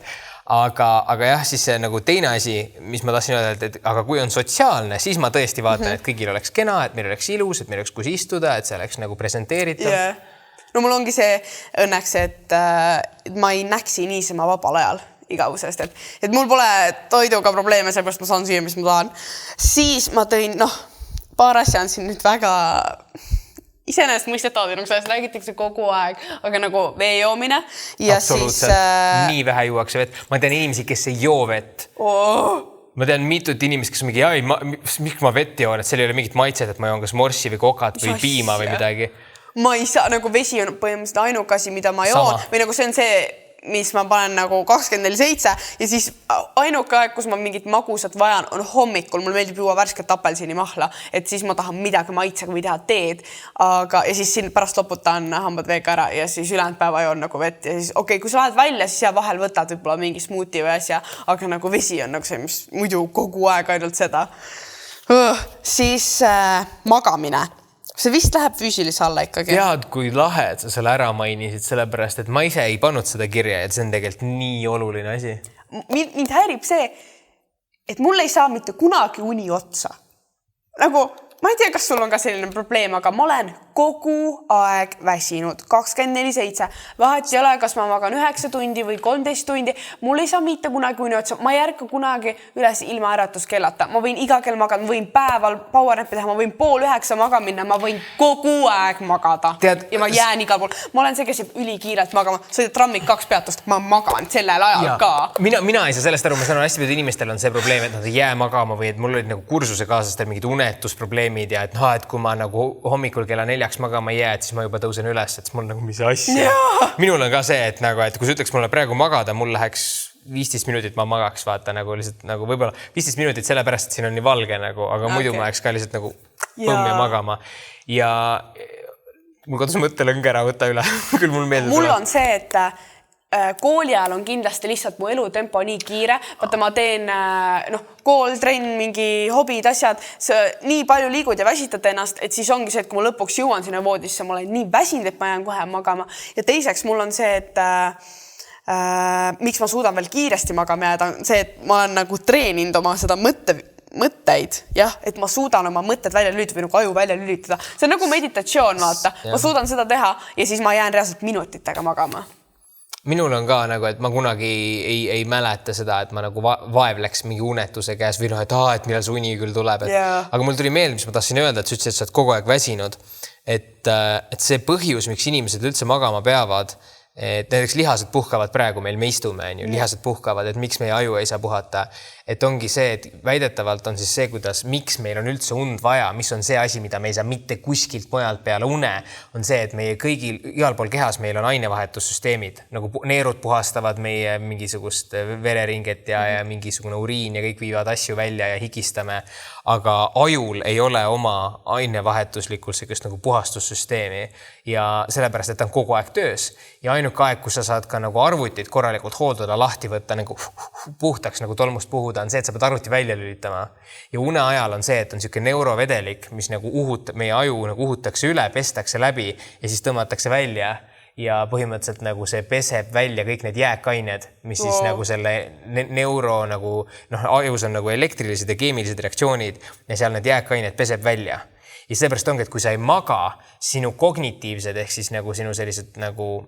Aga jah, siis see nagu teine asi, mis ma tahtsin öelda, et aga kui on sotsiaalne, siis ma tõesti vaatan, et kõigil oleks kena, et meil oleks ilus, et meil oleks kus istuda, et see oleks nagu presenteeritav. Yeah. No mul ongi see õnneks, et ma ei näksi niisama vabal ajal igavusest, et mul pole toiduga probleeme, sellepärast ma saan süüa, mis ma tahan. Siis ma tõin, paar asja on siin nüüd väga iseenesest mõistetavad, sellest räägitakse kogu aeg, aga nagu vee joomine. Ja absoluutselt, nii vähe juuakse vett. Ma tean inimesi, kes ei joo vett. Ma tean mitut inimest, kes on mingi, miks ma vett joon, et seal ei ole mingit maitset, et ma joon kas morssi või kokat või piima või midagi. Ma ei saa, nagu vesi on põhimõtteliselt ainukasi, mida ma joon. Või nagu see on see, mis ma panen nagu 24/7 ja siis ainuke aeg, kus ma mingit magusat vajan, on hommikul. Mul meeldib juua värsket apelsinimahla, et siis ma tahan midagi maitsega või teha teed. Ja siis siin pärast loputan hambad veega ära ja siis ülejäänud päeva joon nagu vett. Ja siis kui sa lähed välja, siis vahel võtad võib-olla mingi smuuti või asja, aga nagu vesi on nagu see, mis muidu kogu aeg ainult seda. Siis magamine. See vist läheb füüsilise alla ikkagi. Tead, kui lahe, et sa selle ära mainisid, sellepärast, et ma ise ei pannud seda kirja, et see on tegelikult nii oluline asi. Mind häirib see, et mul ei saa mitte kunagi uni otsa. Nagu, ma ei tea, kas sul on ka selline probleem, aga ma olen kogu aeg väsinud 24/7. Vahet ei ole, kas ma magan 9 tundi või 13 tundi. Mul ei saa mitte kunagi uni otsa. Ma ei ärka kunagi üles ilma äratuskellata. Ma võin iga kell magada, ma võin päeval powernappi teha, ma võin 8:30 maga minna, ma võin kogu aeg magada. Ja ma jään igal pool. Ma olen see, kes jääb ülikiirelt magama. Sõidad trammik 2 peatust, ma magan sellel ajal ka. Mina ei saa sellest aru, ma saan hästi palju inimestel on see probleem, et nad ei jää magama või et mul olid nagu kursuse kaaslastel mingid unetusprobleemid ja et kui ma nagu hommikul kella 4 magama ei jää, et siis ma juba tõusen üles, et mul nagu mis asja. Minul on ka see, et kui sa ütleks mulle praegu magada, mul läheks 15 minutit ma magaks, vaata nagu lihtsalt nagu võib-olla 15 minutit sellepärast, et siin on nii valge nagu, aga muidu ma läheks ka lihtsalt nagu põmm ja magama. Ja mul kadus mõttelõng ära, võtta üle. Küll mul meeldib. Mul on see, et kooli ajal on kindlasti lihtsalt mu elutempo nii kiire. Vaata, ma teen kool, trenn, mingi hobid, asjad. Nii palju liigud ja väsitad ennast, et siis ongi see, et kui ma lõpuks jõuan sinna voodisse, ma olen nii väsinud, et ma jään kohe magama. Ja teiseks mul on see, et miks ma suudan veel kiiresti magama jääda, on see, et ma olen nagu treeninud oma seda mõtteid, jah, et ma suudan oma mõtted välja lülitada või nagu aju välja lülitada. See on nagu meditatsioon, vaata. Ma suudan seda teha ja siis ma jään reaalselt minutitega magama. Minul on ka nagu, et ma kunagi ei mäleta seda, et ma nagu vaevleks mingi unetuse käes või et millal see uni küll tuleb. Aga mul tuli meelde, mis ma tahtsin öelda, et sa ütlesid, et sa oled kogu aeg väsinud. Et see põhjus, miks inimesed üldse magama peavad, et näiteks lihased puhkavad praegu meil, me istume, lihased puhkavad, et miks meie aju ei saa puhata. Et ongi see, et väidetavalt on siis see, miks meil on üldse und vaja, mis on see asi, mida me ei saa mitte kuskilt mujalt peale une, on see, et meie kõigil, igal pool kehas meil on ainevahetussüsteemid, nagu neerud puhastavad meie mingisugust vereringet ja mingisugune uriin ja kõik viivad asju välja ja higistame. Aga ajul ei ole oma ainevahetuslikult sellist nagu puhastussüsteemi ja sellepärast, et ta on kogu aeg töös. Ja ainuke aeg, kus sa saad ka nagu arvutit korralikult hooldada, lahti võtta nagu puhtaks nagu tolmust puhuda, on see, et sa pead arvuti välja lülitama. Ja une ajal on see, et on siuke neurovedelik, mis nagu meie aju nagu uhutakse üle, pestakse läbi ja siis tõmmatakse välja. Ja põhimõtteliselt nagu see peseb välja kõik need jääkained, mis siis nagu selle neuro nagu, ajus on nagu elektrilised ja keemilised reaktsioonid ja seal need jääkained peseb välja. Ja seepärast ongi, et kui sa ei maga, sinu kognitiivsed ehk siis nagu sinu sellised nagu,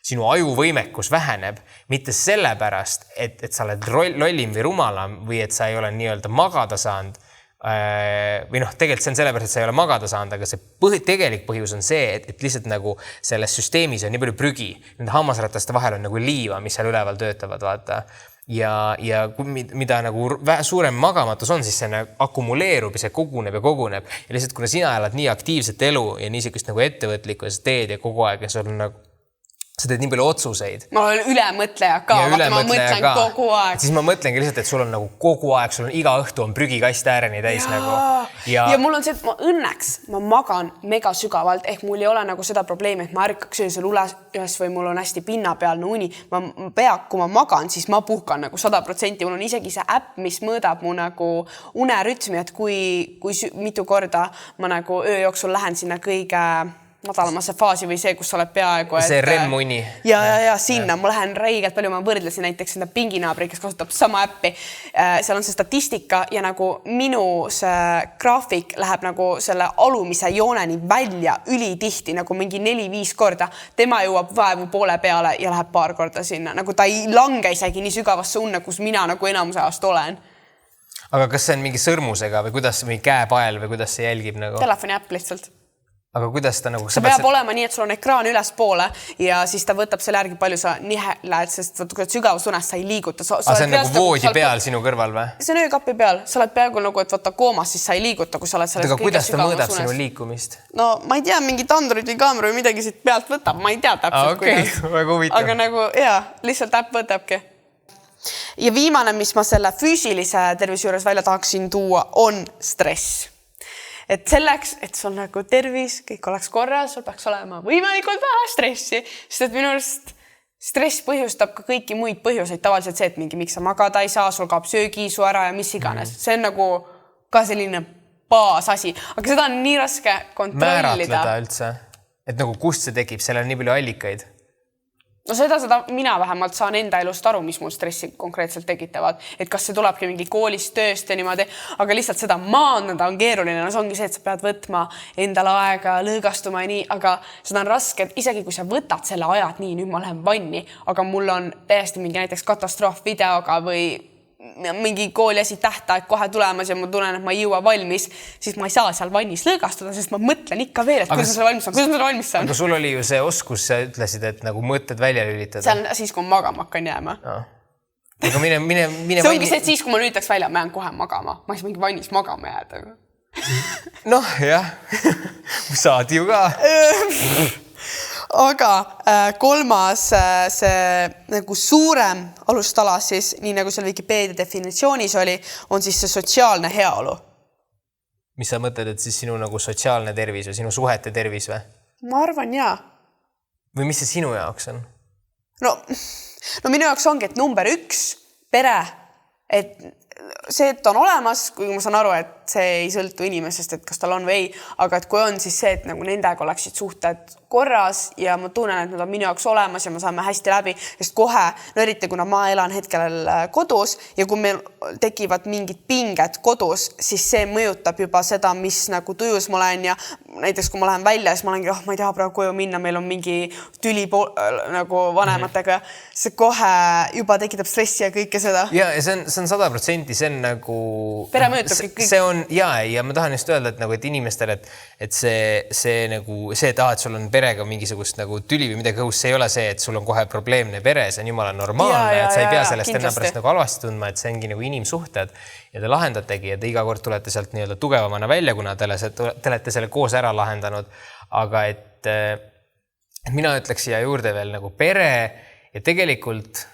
sinu ajuvõimekus väheneb, mitte sellepärast, et sa oled lollim või rumalam või et sa ei ole nii-öelda magada saanud, või tegelikult see on sellepärast, et sa ei ole magada saanud, aga see tegelik põhjus on see, et lihtsalt nagu selles süsteemis on nii palju prügi. Nende hammasrataste vahel on nagu liiva, mis seal üleval töötavad, vaata. Ja mida nagu suurem magamatus on, siis see akumuleerub ja see koguneb. Ja lihtsalt, kuna sina elad nii aktiivset elu ja niisugust nagu ettevõtlikku ja sa teed ja kogu aeg ja sul on nagu sa teed nii palju otsuseid. Ma olen ülemõtleja ka, ma mõtlen kogu aeg. Siis ma mõtlengi lihtsalt, et sul on nagu kogu aeg, sul on iga õhtu on prügikast ääreni täis nagu. Ja mul on see, et õnneks ma magan mega sügavalt, ehk mul ei ole nagu seda probleemi, et ma ärkaks öösel üles või mul on hästi pinnapealne uni. Kui ma magan, siis ma puhkan nagu 100%. Mul on isegi see äpp, mis mõõdab mu nagu unerütmi, et kui mitu korda ma nagu öö jooksul lähen sinna kõige madalamasse faasi või see, kus sa oled peaaegu. See REM-uni. Ja sinna. Ma lähen räigelt palju, ma võrdlesin näiteks enda pinginaabri, kes kasutab sama äppi. Seal on see statistika ja nagu minu see graafik läheb nagu selle alumise jooneni välja ülitihti, nagu mingi 4-5 korda. Tema jõuab vaevu poole peale ja läheb paar korda sinna. Nagu ta ei lange isegi nii sügavasse unne, kus mina nagu enamuse ajast olen. Aga kas see on mingi sõrmusega või kuidas, või käepael või kuidas see jälgib nagu? Telefoni äpp lihtsalt. Aga kuidas ta nagu... See peab olema nii, et sul on ekraan üles poole ja siis ta võtab selle järgi palju sa lähed, sest sügavusunest sa ei liiguta. See on nagu voodi peal sinu kõrval või? See on öökapi peal. Sa oled peaaegu nagu, et võtta koomas, siis sa ei liiguta, kui sa oled selles kõige kuidas ta mõõdab sinu liikumist? No ma ei tea, mingi tandurid või kaamera või midagi siit pealt võtab. Ma ei tea täpselt, kuidas. Väga huvitav. Aga nagu, lihtsalt äpp võtabki. Ja viimane, mis ma selle füüsilise tervise juures välja tahaksin tuua, on stress. Et selleks, et sul nagu tervis, kõik oleks korras, sul peaks olema võimalikult vähe stressi, sest et minu arust stress põhjustab ka kõiki muid põhjuseid. Tavaliselt see, et miks sa magada ei saa, sul kaob söögiisu ära ja mis iganes. See on nagu ka selline baasasi, aga seda on nii raske kontrollida. Määratleda üldse, et nagu kust see tekib, seal on nii palju allikaid. No seda mina vähemalt saan enda elust aru, mis mul stressi konkreetselt tekitavad. Et kas see tulebki mingi koolist, tööst ja niimoodi, aga lihtsalt seda maandada on keeruline. No see ongi see, et sa pead võtma endale aega, lõõgastuma ja nii, aga seda on raske, et isegi kui sa võtad selle ajad nii, nüüd ma lähen vanni, aga mul on täiesti mingi näiteks katastroof videoga või mingi kooli asi tähtaeg kohe tulemas ja ma tunnen, et ma ei jõua valmis, siis ma ei saa seal vannis lõõgastada, sest ma mõtlen ikka veel, et kuidas ma selle valmis saan. Aga sul oli ju see oskus, sa ütlesid, et nagu mõtted välja lülitada. See on siis, kui ma magama hakkan jääma. Aga mine see ongi see, et siis, kui ma lülitaks välja, ma jään kohe magama. Ma ei saa mingi vannis magama jääda. Noh, jah. Saad ju ka. Aga kolmas see nagu suurem alustala siis, nii nagu seal Wikipedia definitsioonis oli, on siis see sotsiaalne heaolu. Mis sa mõtled, et siis sinu nagu sotsiaalne tervis või sinu suhete tervis või? Ma arvan, jaa. Või mis see sinu jaoks on? No minu jaoks ongi, et number 1, pere, et see, et on olemas, kui ma saan aru, et see ei sõltu inimesest, et kas tal on või ei, aga et kui on siis see, et nagu nendega oleksid suhted korras ja ma tunnen, et nad on minu jaoks olemas ja me saame hästi läbi, sest kohe, no eriti kuna ma elan hetkel kodus ja kui meil tekivad mingid pinged kodus, siis see mõjutab juba seda, mis nagu tujus ma olen ja näiteks kui ma lähen välja, siis ma olengi, ma ei taha praegu koju minna, meil on mingi tüli nagu vanematega, see kohe juba tekitab stressi ja kõike seda. Ja see on 100%, see on nagu... Pere mõjutab kõik. See on, ja ma tahan just öelda, et, nagu, et inimestele, et see nagu, see, et sul on perega mingisugust nagu tüli või midagi õhus, see ei ole see, et sul on kohe probleemne pere, see on jumala normaalne, et sa ei pea sellest enne pärast nagu halvasti tundma, et see ongi nagu inimsuhted ja te lahendategi ja te iga kord tulete sealt nii-öelda tugevamana välja, kuna te olete selle koos ära lahendanud. Aga et mina ütleks siia juurde veel nagu pere ja tegelikult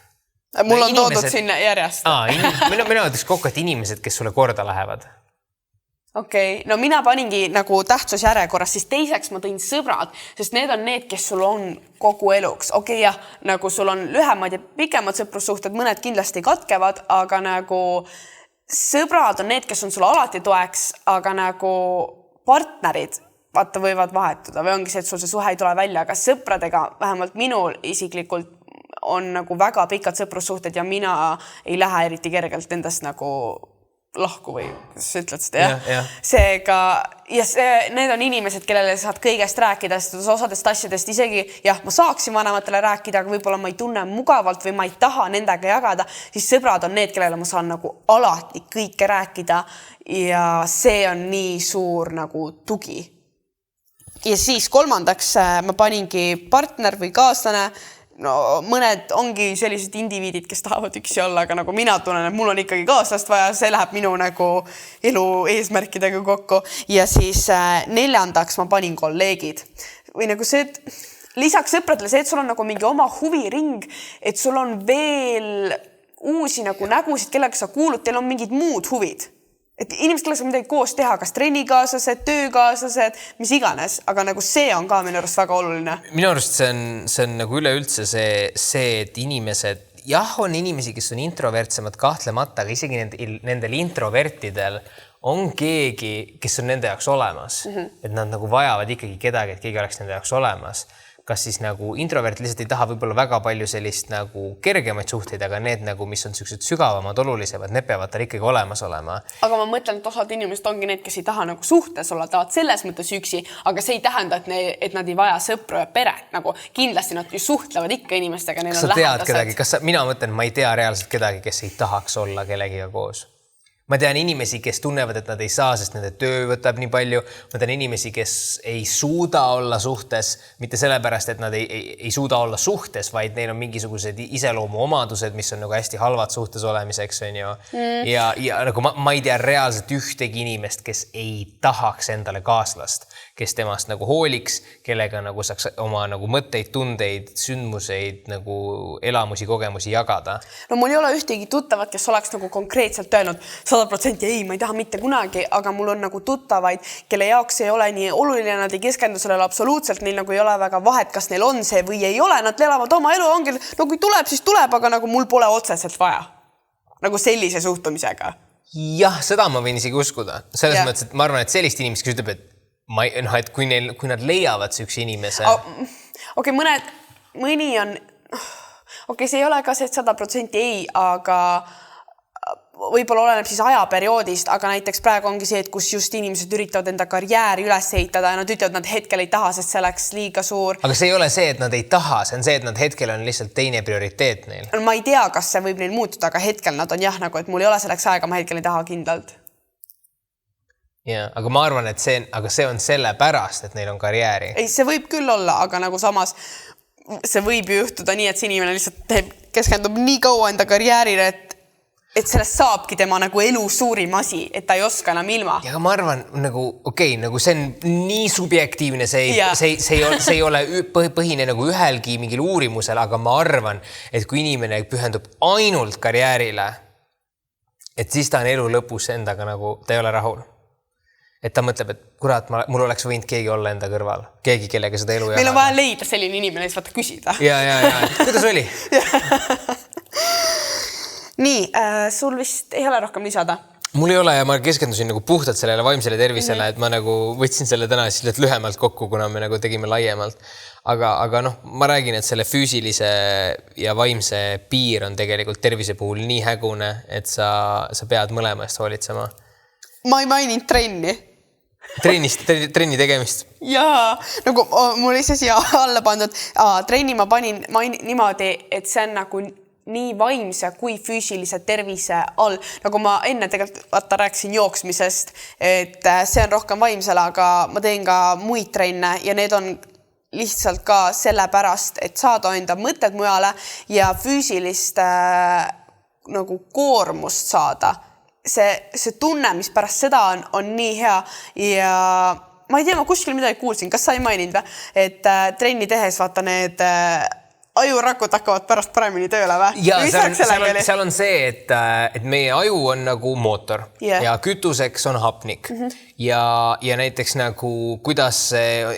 mul on toodud sinna järjest. Mina ütleks kokku, et inimesed, kes sulle korda lähevad. Okei, no mina paningi nagu tähtsusjärjekorras, siis teiseks ma tõin sõbrad, sest need on need, kes sul on kogu eluks. Okei, jah, nagu sul on lühemad ja pikemad sõprussuhted, mõned kindlasti katkevad, aga nagu sõbrad on need, kes on sulle alati toeks, aga nagu partnerid vaata võivad vahetuda või ongi see, et sul see suhe ei tule välja, aga sõpradega, vähemalt minul isiklikult on nagu väga pikad sõprussuhted ja mina ei lähe eriti kergelt endast nagu lahku või kuidas sa ütled seda, jah? Seega, ja need on inimesed, kellele saad kõigest rääkida, sest osadest asjadest isegi, jah, ma saaksin vanematele rääkida, aga võib-olla ma ei tunne mugavalt või ma ei taha nendega jagada, siis sõbrad on need, kellele ma saan nagu alati kõike rääkida ja see on nii suur nagu tugi. Ja siis kolmandaks ma paningi partner või kaaslane. No mõned ongi sellised indiviidid, kes tahavad üksi olla, aga nagu mina tunnen, et mul on ikkagi kaaslast vaja, see läheb minu nagu elu eesmärkidega kokku. Ja siis neljandaks ma panin kolleegid. Või nagu see, et lisaks sõpradele see, et sul on nagu mingi oma huviring, et sul on veel uusi nagu nägusid, kellega sa kuulud, teil on mingid muud huvid. Et inimesed, kellega sa midagi koos teha, kas trennikaaslased, töökaaslased, mis iganes, aga nagu see on ka minu arust väga oluline. Minu arust see on nagu üleüldse see, et inimesed, jah, on inimesi, kes on introvertsemad kahtlemata, aga isegi nendel introvertidel on keegi, kes on nende jaoks olemas. Et nad nagu vajavad ikkagi kedagi, et keegi oleks nende jaoks olemas. Kas siis nagu introvert lihtsalt ei taha võib-olla väga palju sellist nagu kergemaid suhteid, aga need nagu, mis on sellised sügavamad, olulisemad, need peavad tal ikkagi olemas olema. Aga ma mõtlen, et osad inimesed ongi need, kes ei taha nagu suhtes olla, tahavad selles mõttes üksi, aga see ei tähenda, et nad ei vaja sõpru ja peret. Nagu kindlasti nad ju suhtlevad ikka inimestega. Kas sa tead kedagi? Mina mõtlen, ma ei tea reaalselt kedagi, kes ei tahaks olla kellegiga koos. Ma tean inimesi, kes tunnevad, et nad ei saa, sest nende töö võtab nii palju. Ma tean inimesi, kes ei suuda olla suhtes, mitte sellepärast, et nad ei suuda olla suhtes, vaid neil on mingisugused iseloomu omadused, mis on nagu hästi halvad suhtes olemiseks. On ju. Ja nagu ma ei tea reaalselt ühtegi inimest, kes ei tahaks endale kaaslast, kes temast nagu hooliks, kellega nagu saaks oma nagu mõtteid, tundeid, sündmuseid, nagu elamusi, kogemusi jagada. No mul ei ole ühtegi tuttavat, kes oleks nagu konkreetselt öelnud 100% ei, ma ei taha mitte kunagi, aga mul on nagu tuttavaid, kelle jaoks ei ole nii oluline, nad ei keskendu sellele absoluutselt, neil nagu ei ole väga vahet, kas neil on see või ei ole, nad elavad oma elu, ongi, no kui tuleb, siis tuleb, aga nagu mul pole otseselt vaja. Nagu sellise suhtumisega. Jah, seda ma võin isegi uskuda. Selles mõttes, et ma arvan, et sellist inimest, kes ütleb, et et kui nad leiavad see üks inimese. Okei, mõni on, see ei ole ka see 100% ei, aga võib-olla oleneb siis ajaperioodist, aga näiteks praegu ongi see, et kus just inimesed üritavad enda karjääri üles ehitada ja nad ütlevad, nad hetkel ei taha, sest see oleks liiga suur. Aga see ei ole see, et nad ei taha, see on see, et nad hetkel on lihtsalt teine prioriteet neil. Ma ei tea, kas see võib neil muutuda, aga hetkel nad on jah, nagu, et mul ei ole selleks aega, ma hetkel ei taha kindlalt. Ja, aga ma arvan, et see on selle pärast, et neil on karjääri. Ei, see võib küll olla, aga nagu samas see võib ju juhtuda nii, et see inimene lihtsalt keskendub nii kaua enda karjäärile, et sellest saabki tema nagu elu suurim asi, et ta ei oska enam ilma. Ja ma arvan, nagu nagu see on nii subjektiivne, see ei ole põhine nagu ühelgi mingil uurimusel, aga ma arvan, et kui inimene pühendub ainult karjäärile, et siis ta on elu lõpus endaga nagu, ta ei ole rahul. Et ta mõtleb, et kurat, mul oleks võinud keegi olla enda kõrval. Keegi, kellega seda elu jagada. Meil on vaja leida selline inimene, siis vaata küsida. Ja. Kuidas oli? Nii, sul vist ei ole rohkem lisada? Mul ei ole ja ma keskendusin nagu puhtalt sellele vaimsele tervisele, et ma nagu võtsin selle täna siis lühemalt kokku, kuna me nagu tegime laiemalt. Aga ma räägin, et selle füüsilise ja vaimse piir on tegelikult tervise puhul nii hägune, et sa pead mõlema eest hoolitsema. Ma ei maininud trenni. Trenni tegemist. Jaa, nagu mul ise siia alla pandud. Trenni ma panin niimoodi, et see on nagu nii vaimse kui füüsilise tervise all. Nagu ma enne tegelikult rääkisin jooksmisest, et see on rohkem vaimsele, aga ma teen ka muid trenne ja need on lihtsalt ka sellepärast, et saada enda mõtted mujale ja füüsilist nagu koormust saada. See tunne, mis pärast seda on nii hea ja ma ei tea, ma kuskil midagi kuulsin, kas sa ei maininud või? Et trenni tehes vaata need ajurakud hakkavad pärast paremini tööle või? Ja seal on see, et meie aju on nagu mootor ja kütuseks on hapnik ja näiteks nagu kuidas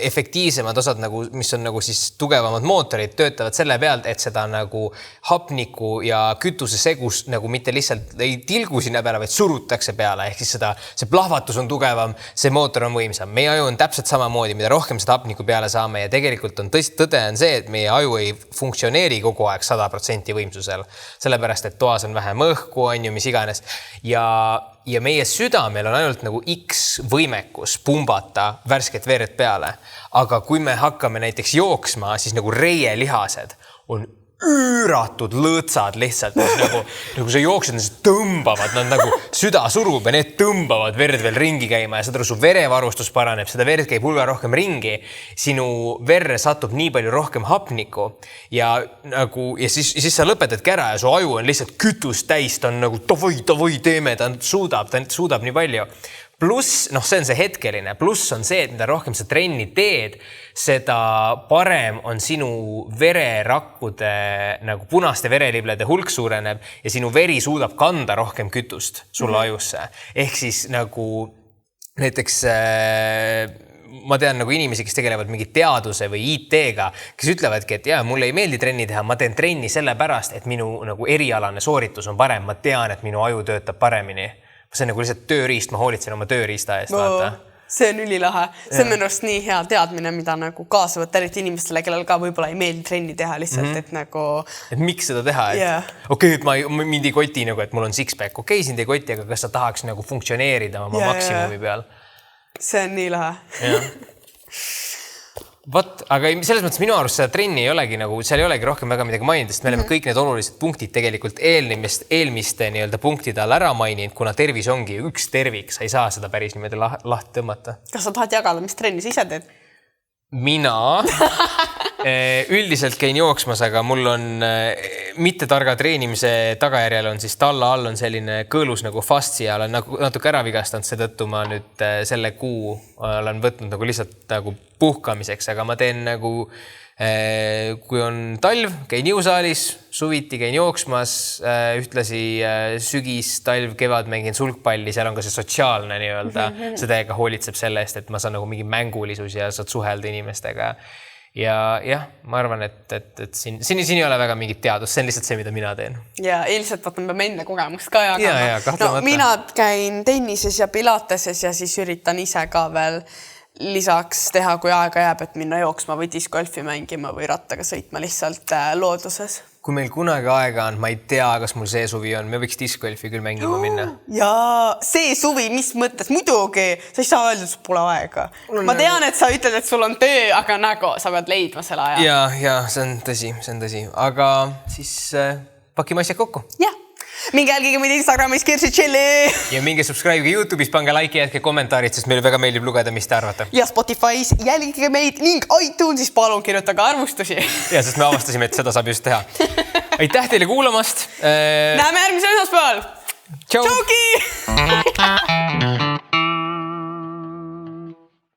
efektiivsemad osad, nagu, mis on nagu siis tugevamad mootorid, töötavad selle pealt, et seda nagu hapniku ja kütuse segus nagu mitte lihtsalt ei tilgu sinna peale, vaid surutakse peale. Ehk siis see plahvatus on tugevam, see mootor on võimsam. Meie aju on täpselt samamoodi, mida rohkem seda hapniku peale saame ja tegelikult on tõde on see, et meie aju ei funktsioneeri kogu aeg 100% võimsusel. Sellepärast, et toas on vähem õhku, on ju, mis iganes. Ja meie südamel on ainult nagu X võimekus pumbata värsket verd peale. Aga kui me hakkame näiteks jooksma, siis nagu reielihased on üüratud lõõtsad lihtsalt, nagu sa jooksed, need tõmbavad, nad nagu süda surub ja need tõmbavad verd veel ringi käima ja seda su verevarustus paraneb, seda verd käib hulga rohkem ringi, sinu verre satub nii palju rohkem hapniku ja siis sa lõpetadki ära ja su aju on lihtsalt kütust täis, ta on nagu davai teeme, ta suudab nii palju. Pluss, see on see hetkeline, pluss on see, et mida rohkem sa trenni teed, seda parem on sinu vererakkude, nagu punaste vereliblede hulk suureneb ja sinu veri suudab kanda rohkem kütust sulle ajusse. Ehk siis nagu näiteks ma tean nagu inimesi, kes tegelevad mingi teaduse või IT-ga, kes ütlevadki, et mulle ei meeldi trenni teha, ma teen trenni sellepärast, et minu nagu erialane sooritus on parem, ma tean, et minu aju töötab paremini. See on nagu lihtsalt tööriist, ma hoolitsen oma tööriista eest, vaata. See on ülilahe. See on minust nii hea teadmine, mida nagu kaasa võtta eriti inimestele, kellel ka võib-olla ei meeldi trenni teha lihtsalt, et nagu... Et miks seda teha? Okei, et mind ei koti nagu, et mul on six-pack. Okei, sind ei koti, aga kas sa tahaks nagu funktsioneerida oma maksimumi peal? See on nii lahe. Vot, aga selles mõttes minu arust seda trenni ei olegi nagu, seal ei olegi rohkem väga midagi maininud, sest me oleme kõik need olulised punktid tegelikult eelmiste nii-öelda punktide all ära maininud, kuna tervis ongi üks tervik, sa ei saa seda päris niimoodi lahti tõmmata. Kas sa tahad jagada, mis trenni sa ise teed? Mina üldiselt käin jooksmas, aga mul on mitte targa treenimise tagajärjel on siis talla all on selline kõõlus nagu fascia, olen nagu natuke ära vigastanud, seetõttu ma nüüd selle kuu olen võtnud nagu lihtsalt nagu puhkamiseks, aga ma teen nagu, kui on talv, käin jõusaalis, suviti käin jooksmas, ühtlasi sügis, talv, kevad mängin sulgpalli, seal on ka see sotsiaalne nii-öelda, see täiega hoolitseb selle eest, et ma saan nagu mingi mängulisus ja saad suhelda inimestega. Ja jah, ma arvan, et siin ei ole väga mingit teadust, see on lihtsalt see, mida mina teen. Ja ilmselt vaatan peab enda kogemust ka jagama. No, mina käin tennises ja pilateses ja siis üritan ise ka veel lisaks teha, kui aega jääb, et minna jooksma või discgolfi mängima või rattaga sõitma lihtsalt looduses. Kui meil kunagi aega on, ma ei tea, kas mul see suvi on, me võiks discgolfi küll mängima minna. Ja see suvi, mis mõttes? Muidugi, sa ei saa öelda, et sul pole aega. Ma tean, et sa ütled, et sul on töö, aga nagu sa pead leidma selle aja. Ja, see on tõsi. Aga siis pakime asjad kokku. Jah. Minge jälgige meid Instagramis Kirsi Chilli. Ja minge subscribe'ige YouTube'is, pange like ja jätke kommentaarid, sest meile väga meeldib lugeda, mis te arvate. Ja Spotify's jälgige meid ning iTunesis palun kirjutage arvustusi. Ja, sest me avastasime, et seda saab just teha. Aitäh teile kuulamast. Näeme järgmisel esmaspäeval. Tšau!